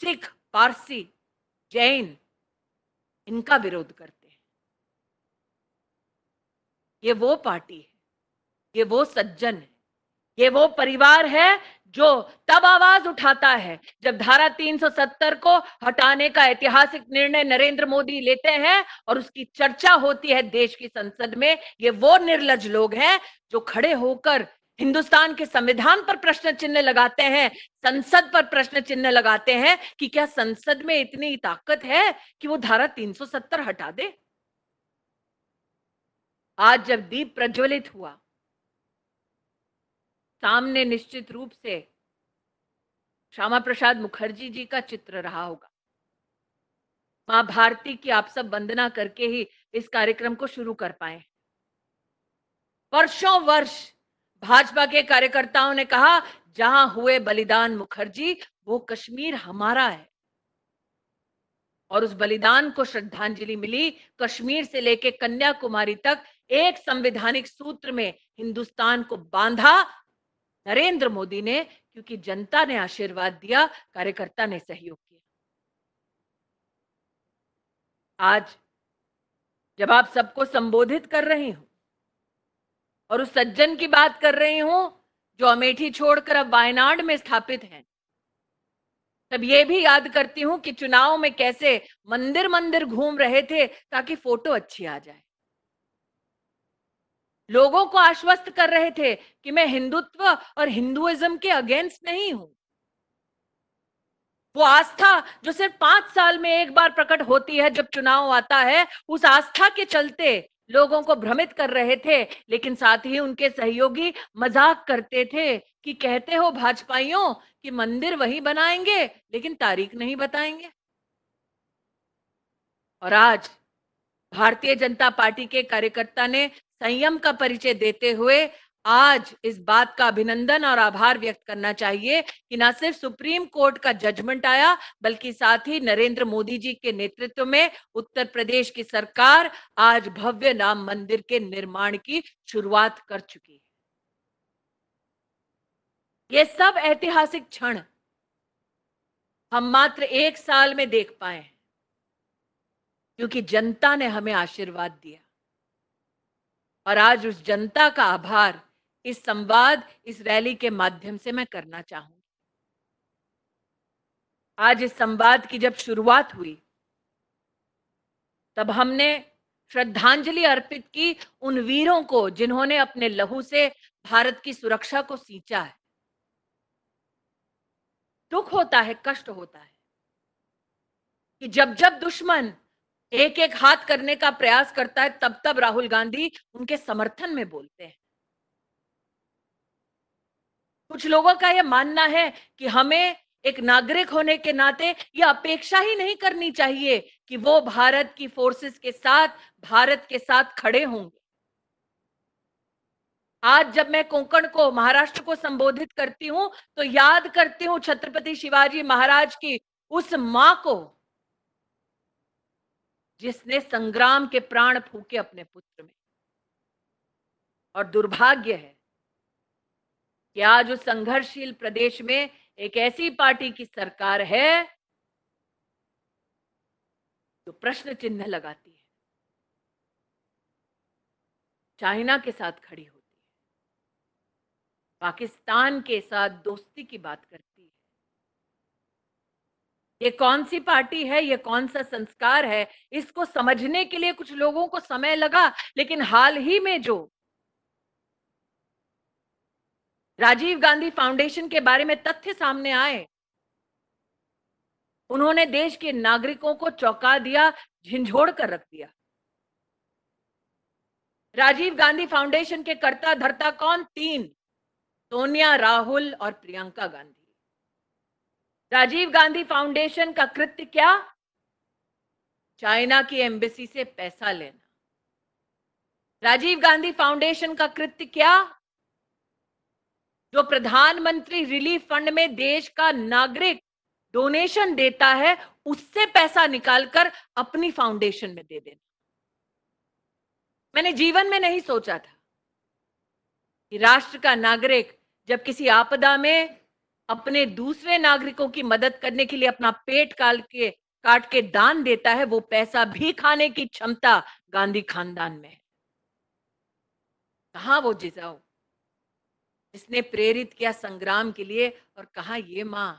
सिख, पारसी, जैन इनका विरोध करते हैं। ये वो पार्टी है, ये वो सज्जन है, ये वो परिवार है जो तब आवाज उठाता है जब धारा 370 को हटाने का ऐतिहासिक निर्णय नरेंद्र मोदी लेते हैं और उसकी चर्चा होती है देश की संसद में। ये वो निर्लज लोग हैं जो खड़े होकर हिंदुस्तान के संविधान पर प्रश्न चिन्ह लगाते हैं, संसद पर प्रश्न चिन्ह लगाते हैं कि क्या संसद में इतनी ताकत है कि वो धारा 370 हटा दे। आज जब दीप प्रज्वलित हुआ, सामने निश्चित रूप से श्यामा प्रसाद मुखर्जी जी का चित्र रहा होगा। मां भारती की आप सब वंदना करके ही इस कार्यक्रम को शुरू कर पाए। वर्षों वर्ष भाजपा के कार्यकर्ताओं ने कहा जहां हुए बलिदान मुखर्जी वो कश्मीर हमारा है, और उस बलिदान को श्रद्धांजलि मिली। कश्मीर से लेकर कन्याकुमारी तक एक संवैधानिक सूत्र में हिंदुस्तान को बांधा नरेंद्र मोदी ने, क्योंकि जनता ने आशीर्वाद दिया, कार्यकर्ता ने सहयोग किया। आज जब आप सबको संबोधित कर रही हूं और उस सज्जन की बात कर रही हूं जो अमेठी छोड़कर अब वायनाड में स्थापित हैं, तब ये भी याद करती हूं कि चुनाव में कैसे मंदिर मंदिर घूम रहे थे ताकि फोटो अच्छी आ जाए। लोगों को आश्वस्त कर रहे थे कि मैं हिंदुत्व और हिंदुइज्म के अगेंस्ट नहीं हूं। वो आस्था जो सिर्फ 5 साल में एक बार प्रकट होती है जब चुनाव आता है, उस आस्था के चलते लोगों को भ्रमित कर रहे थे। लेकिन साथ ही उनके सहयोगी मजाक करते थे कि कहते हो भाजपाइयों कि मंदिर वही बनाएंगे लेकिन तारीख नहीं बताएंगे। और आज भारतीय जनता पार्टी के कार्यकर्ता ने संयम का परिचय देते हुए आज इस बात का अभिनंदन और आभार व्यक्त करना चाहिए कि न सिर्फ सुप्रीम कोर्ट का जजमेंट आया, बल्कि साथ ही नरेंद्र मोदी जी के नेतृत्व में उत्तर प्रदेश की सरकार आज भव्य राम मंदिर के निर्माण की शुरुआत कर चुकी है। ये सब ऐतिहासिक क्षण हम मात्र 1 साल में देख पाए हैं, क्योंकि जनता ने हमें आशीर्वाद दिया। और आज उस जनता का आभार इस संवाद, इस रैली के माध्यम से मैं करना चाहूंगी। आज इस संवाद की जब शुरुआत हुई, तब हमने श्रद्धांजलि अर्पित की उन वीरों को जिन्होंने अपने लहू से भारत की सुरक्षा को सींचा है। दुख होता है, कष्ट होता है कि जब जब दुश्मन एक एक हाथ करने का प्रयास करता है, तब तब राहुल गांधी उनके समर्थन में बोलते हैं। कुछ लोगों का यह मानना है कि हमें एक नागरिक होने के नाते यह अपेक्षा ही नहीं करनी चाहिए कि वो भारत की फोर्सेस के साथ, भारत के साथ खड़े होंगे। आज जब मैं कोंकण को, महाराष्ट्र को संबोधित करती हूं, तो याद करती हूं छत्रपति शिवाजी महाराज की उस मां को जिसने संग्राम के प्राण फूके अपने पुत्र में। और दुर्भाग्य है कि आज उस संघर्षशील प्रदेश में एक ऐसी पार्टी की सरकार है जो प्रश्न चिन्ह लगाती है, चाइना के साथ खड़ी होती है, पाकिस्तान के साथ दोस्ती की बात करती है। ये कौन सी पार्टी है, ये कौन सा संस्कार है, इसको समझने के लिए कुछ लोगों को समय लगा। लेकिन हाल ही में जो राजीव गांधी फाउंडेशन के बारे में तथ्य सामने आए, उन्होंने देश के नागरिकों को चौंका दिया, झिंझोड़ कर रख दिया। राजीव गांधी फाउंडेशन के कर्ता धर्ता कौन? 3, सोनिया, राहुल और प्रियंका गांधी। राजीव गांधी फाउंडेशन का कृत्य क्या? चाइना की एम्बेसी से पैसा लेना। राजीव गांधी फाउंडेशन का कृत्य क्या? जो प्रधानमंत्री रिलीफ फंड में देश का नागरिक डोनेशन देता है, उससे पैसा निकालकर अपनी फाउंडेशन में दे देना। मैंने जीवन में नहीं सोचा था कि राष्ट्र का नागरिक जब किसी आपदा में अपने दूसरे नागरिकों की मदद करने के लिए अपना पेट काट के दान देता है, वो पैसा भी खाने की क्षमता गांधी खानदान में है। कहां वो जिजाऊ जिसने प्रेरित किया संग्राम के लिए, और कहां ये मां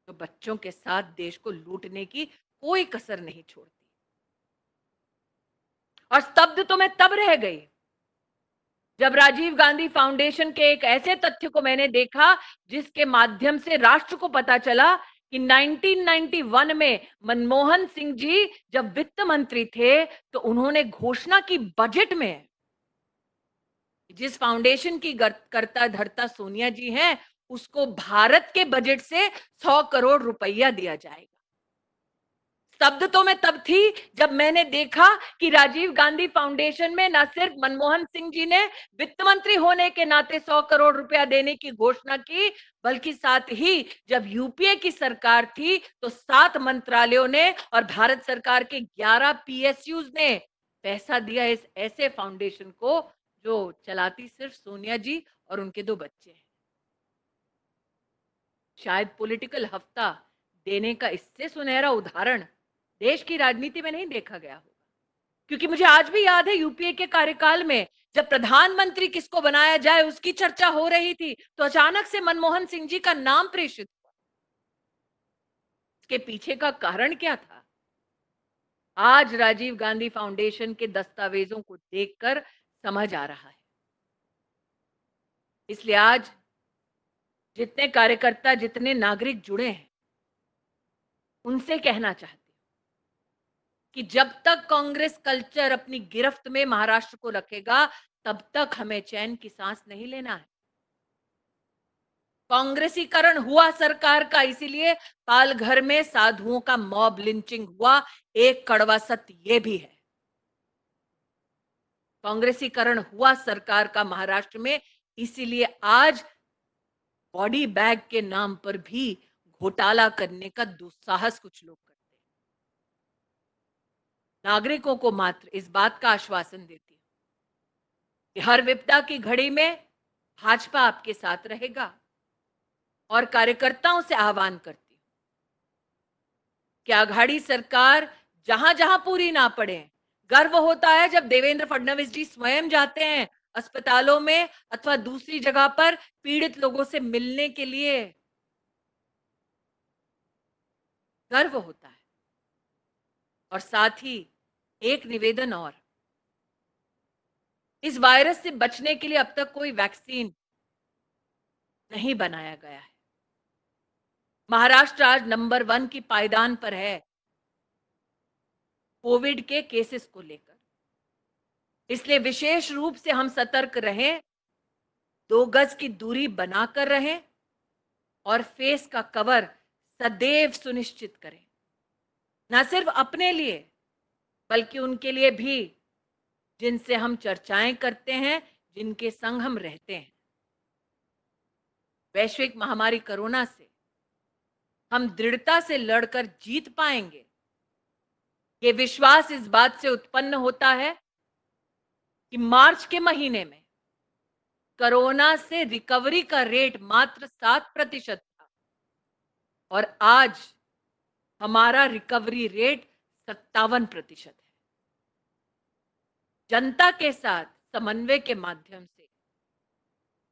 जो बच्चों के साथ देश को लूटने की कोई कसर नहीं छोड़ती। और स्तब्ध तो मैं तब रह गई जब राजीव गांधी फाउंडेशन के एक ऐसे तथ्य को मैंने देखा जिसके माध्यम से राष्ट्र को पता चला कि 1991 में मनमोहन सिंह जी जब वित्त मंत्री थे, तो उन्होंने घोषणा की बजट में, जिस फाउंडेशन की कर्ता धर्ता सोनिया जी हैं, उसको भारत के बजट से 100 करोड़ रुपया दिया जाएगा। स्तब्ध तो मैं तब थी जब मैंने देखा कि राजीव गांधी फाउंडेशन में न सिर्फ मनमोहन सिंह जी ने वित्त मंत्री होने के नाते 100 करोड़ रुपया देने की घोषणा की, बल्कि साथ ही जब यूपीए की सरकार थी तो 7 मंत्रालयों ने और भारत सरकार के 11 पीएसयूज ने पैसा दिया इस ऐसे फाउंडेशन को जो चलाती सिर्फ सोनिया जी और उनके 2 बच्चे हैं। शायद पॉलिटिकल हफ्ता देने का इससे सुनहरा उदाहरण देश की राजनीति में नहीं देखा गया होगा। क्योंकि मुझे आज भी याद है यूपीए के कार्यकाल में जब प्रधानमंत्री किसको बनाया जाए उसकी चर्चा हो रही थी तो अचानक से मनमोहन सिंह जी का नाम प्रेषित हुआ। इसके पीछे का कारण क्या था? आज राजीव गांधी फाउंडेशन के दस्तावेजों को देखकर समझ आ रहा है। इसलिए आज जितने कार्यकर्ता, जितने नागरिक जुड़े हैं, उनसे कहना चाहती हूं कि जब तक कांग्रेस कल्चर अपनी गिरफ्त में महाराष्ट्र को रखेगा तब तक हमें चैन की सांस नहीं लेना है। कांग्रेसीकरण हुआ सरकार का, इसीलिए पालघर में साधुओं का मॉब लिंचिंग हुआ। एक कड़वा सत्य ये भी है, कांग्रेसीकरण हुआ सरकार का महाराष्ट्र में, इसीलिए आज बॉडी बैग के नाम पर भी घोटाला करने का दुस्साहस कुछ लोग करते हैं। नागरिकों को मात्र इस बात का आश्वासन देती हूं कि हर विपदा की घड़ी में भाजपा आपके साथ रहेगा और कार्यकर्ताओं से आह्वान करती हूं कि आघाड़ी सरकार जहां जहां पूरी ना पड़े। गर्व होता है जब देवेंद्र फडणवीस जी स्वयं जाते हैं अस्पतालों में अथवा दूसरी जगह पर पीड़ित लोगों से मिलने के लिए, गर्व होता है। और साथ ही एक निवेदन और, इस वायरस से बचने के लिए अब तक कोई वैक्सीन नहीं बनाया गया है। महाराष्ट्र आज नंबर 1 की पायदान पर है कोविड के केसेस को लेकर, इसलिए विशेष रूप से हम सतर्क रहें, 2 गज की दूरी बनाकर रहें और फेस का कवर सदैव सुनिश्चित करें, न सिर्फ अपने लिए बल्कि उनके लिए भी जिनसे हम चर्चाएं करते हैं, जिनके संग हम रहते हैं। वैश्विक महामारी कोरोना से हम दृढ़ता से लड़कर जीत पाएंगे, ये विश्वास इस बात से उत्पन्न होता है कि मार्च के महीने में कोरोना से रिकवरी का रेट मात्र 7% था और आज हमारा रिकवरी रेट 57% है। जनता के साथ समन्वय के माध्यम से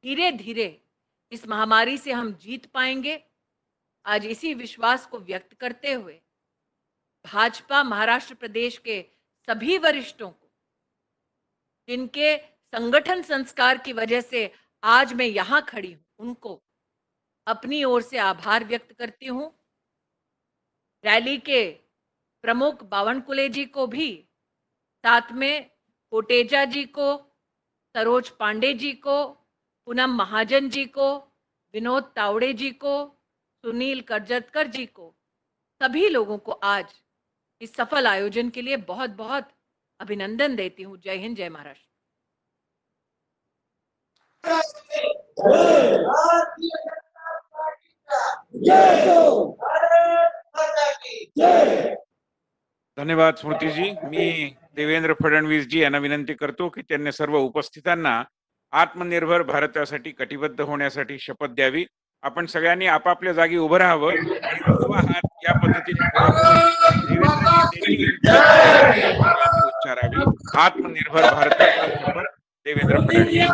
धीरे धीरे इस महामारी से हम जीत पाएंगे। आज इसी विश्वास को व्यक्त करते हुए भाजपा महाराष्ट्र प्रदेश के सभी वरिष्ठों को, जिनके संगठन संस्कार की वजह से आज मैं यहां खड़ी हूं, उनको अपनी ओर से आभार व्यक्त करती हूं। रैली के प्रमुख बावनकुले जी को भी, साथ में कोटेजा जी को, सरोज पांडे जी को, पूनम महाजन जी को, विनोद तावड़े जी को, सुनील करजतकर जी को, सभी लोगों को आज इस सफल आयोजन के लिए बहुत बहुत अभिनंदन देती हूं। जय हिंद, जय महाराष्ट्र। धन्यवाद स्मृती जी। मी देवेंद्र फडणवीस जी यांना विनंती करतो की त्यांनी सर्व उपस्थितांना आत्मनिर्भर भारतासाठी कटिबद्ध होण्यासाठी शपथ द्यावी। आपण सगळ्यांनी आपापल्या जागी उभं राहावं आणि उजवा हात या पद्धतीने उच्चारावी। आत्मनिर्भर भारताची शपथ देवेंद्र फडणवीस।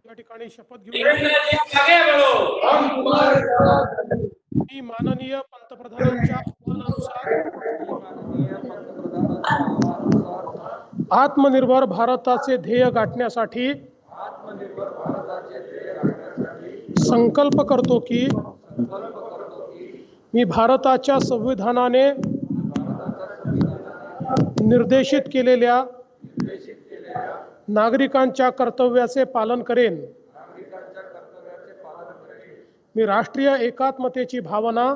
या ठिकाणी शपथ घेऊन मी माननीय पंतप्रधानांच्या आत्मनिर्भर भारताचे ध्येय गाठण्यासाठी संकल्प करतो की मी भारताच्या संविधानाने निर्देशित केलेल्या नागरिकांच्या कर्तव्याचे पालन करेन। मी राष्ट्रीय एकात्मतेची भावना,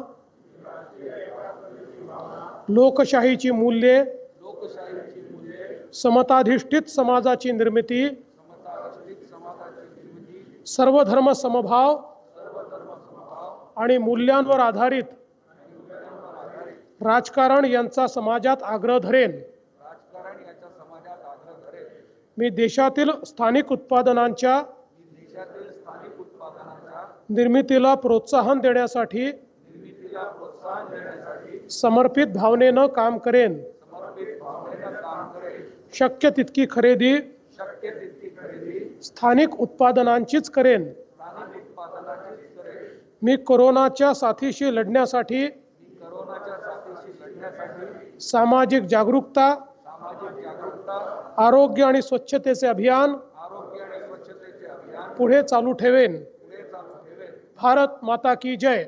लोकशाहीची मूल्ये, समताधिष्ठित समाजाची निर्मिती, सर्वधर्म समभाव आणि मूल्यांवर आधारित राजकारण यांचा समाजात आग्रह धरेन। मी देशातील स्थानिक उत्पादनांच्या निर्मितीला प्रोत्साहन देण्यासाठी समर्पित भावनेनं काम करेन. शक्य तितकी खरेदी स्थानिक उत्पादनांचीच करेन. मी कोरोनाच्या साथीशी लढण्यासाठी सामाजिक जागरूकता, आरोग्य आणि स्वच्छतेचे अभियान पुढे चालू ठेवेन. भारत माता की जय.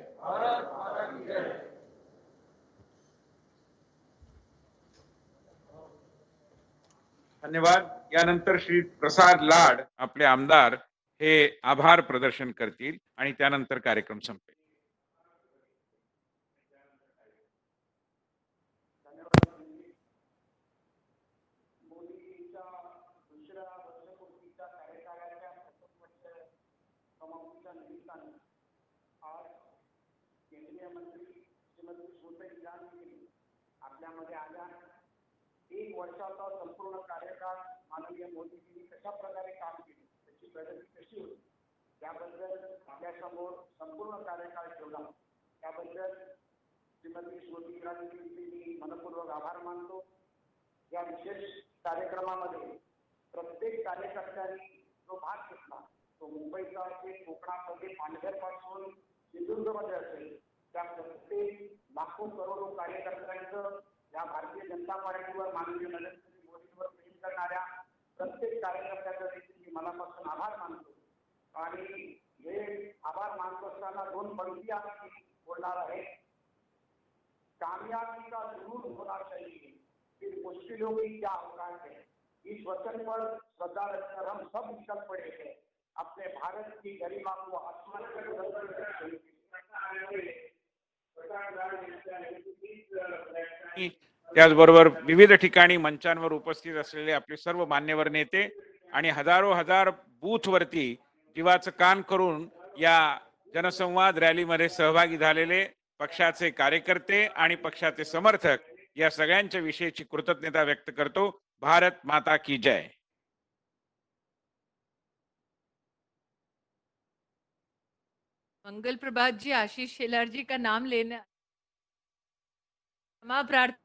धन्यवाद. यानंतर श्री प्रसाद लाड आपले आमदार हे आभार प्रदर्शन करतील आणि त्यानंतर कार्यक्रम संपेल. आपल्यामध्ये आल्या. एक वर्षाचा संपूर्ण कार्यकाळ माननीय मोदीजींनी कशा प्रकारे काम केले, त्याची प्रगती कशी होती, त्याबद्दल आपल्यासमोर संपूर्ण कार्यकाळ ठेवला. त्याबद्दल श्रीमती स्मृती इराणीजींचे मी मनपूर्वक आभार मानतो. या विशेष कार्यक्रमामध्ये प्रत्येक कार्यकर्त्यांनी जो भाग घेतला तो मुंबईचा असेल, कोकणामध्ये पालघरपासून सिंधुदुर्गमध्ये असेल, त्या प्रत्येक लाखो करोडो कार्यकर्त्यांचं या भारतीय जनता पार्टीवर माननीय नरेंद्र मोदींवर प्रेम करणाऱ्या प्रत्येक कार्यकर्त्याचा देखील मी मनापासून आभार मानतो. आणि हे आभार मानत असताना दोन पंक्ती आम्ही बोलणार आहे. कामयाबी का जरूर होना चाहिए, फिर मुश्किलों में क्या अवकाश है, इस वचन पर श्रद्धा रखकर हम सब निकल पड़े हैं अपने भारत की गरिमा को आसमान पर. त्याचबरोबर विविध ठिकाणी मंचांवर उपस्थित असलेले आपले सर्व मान्यवर नेते आणि हजार बूथवरती जीवाचं कान करून या जनसंवाद रॅलीमध्ये सहभागी झालेले पक्षाचे कार्यकर्ते आणि पक्षाचे समर्थक या सगळ्यांच्या विषयीची कृतज्ञता व्यक्त करतो. भारत माता की जय. मंगल प्रभात जी, आशीष शेलार जी का नाम लेना क्षमा प्रार्थना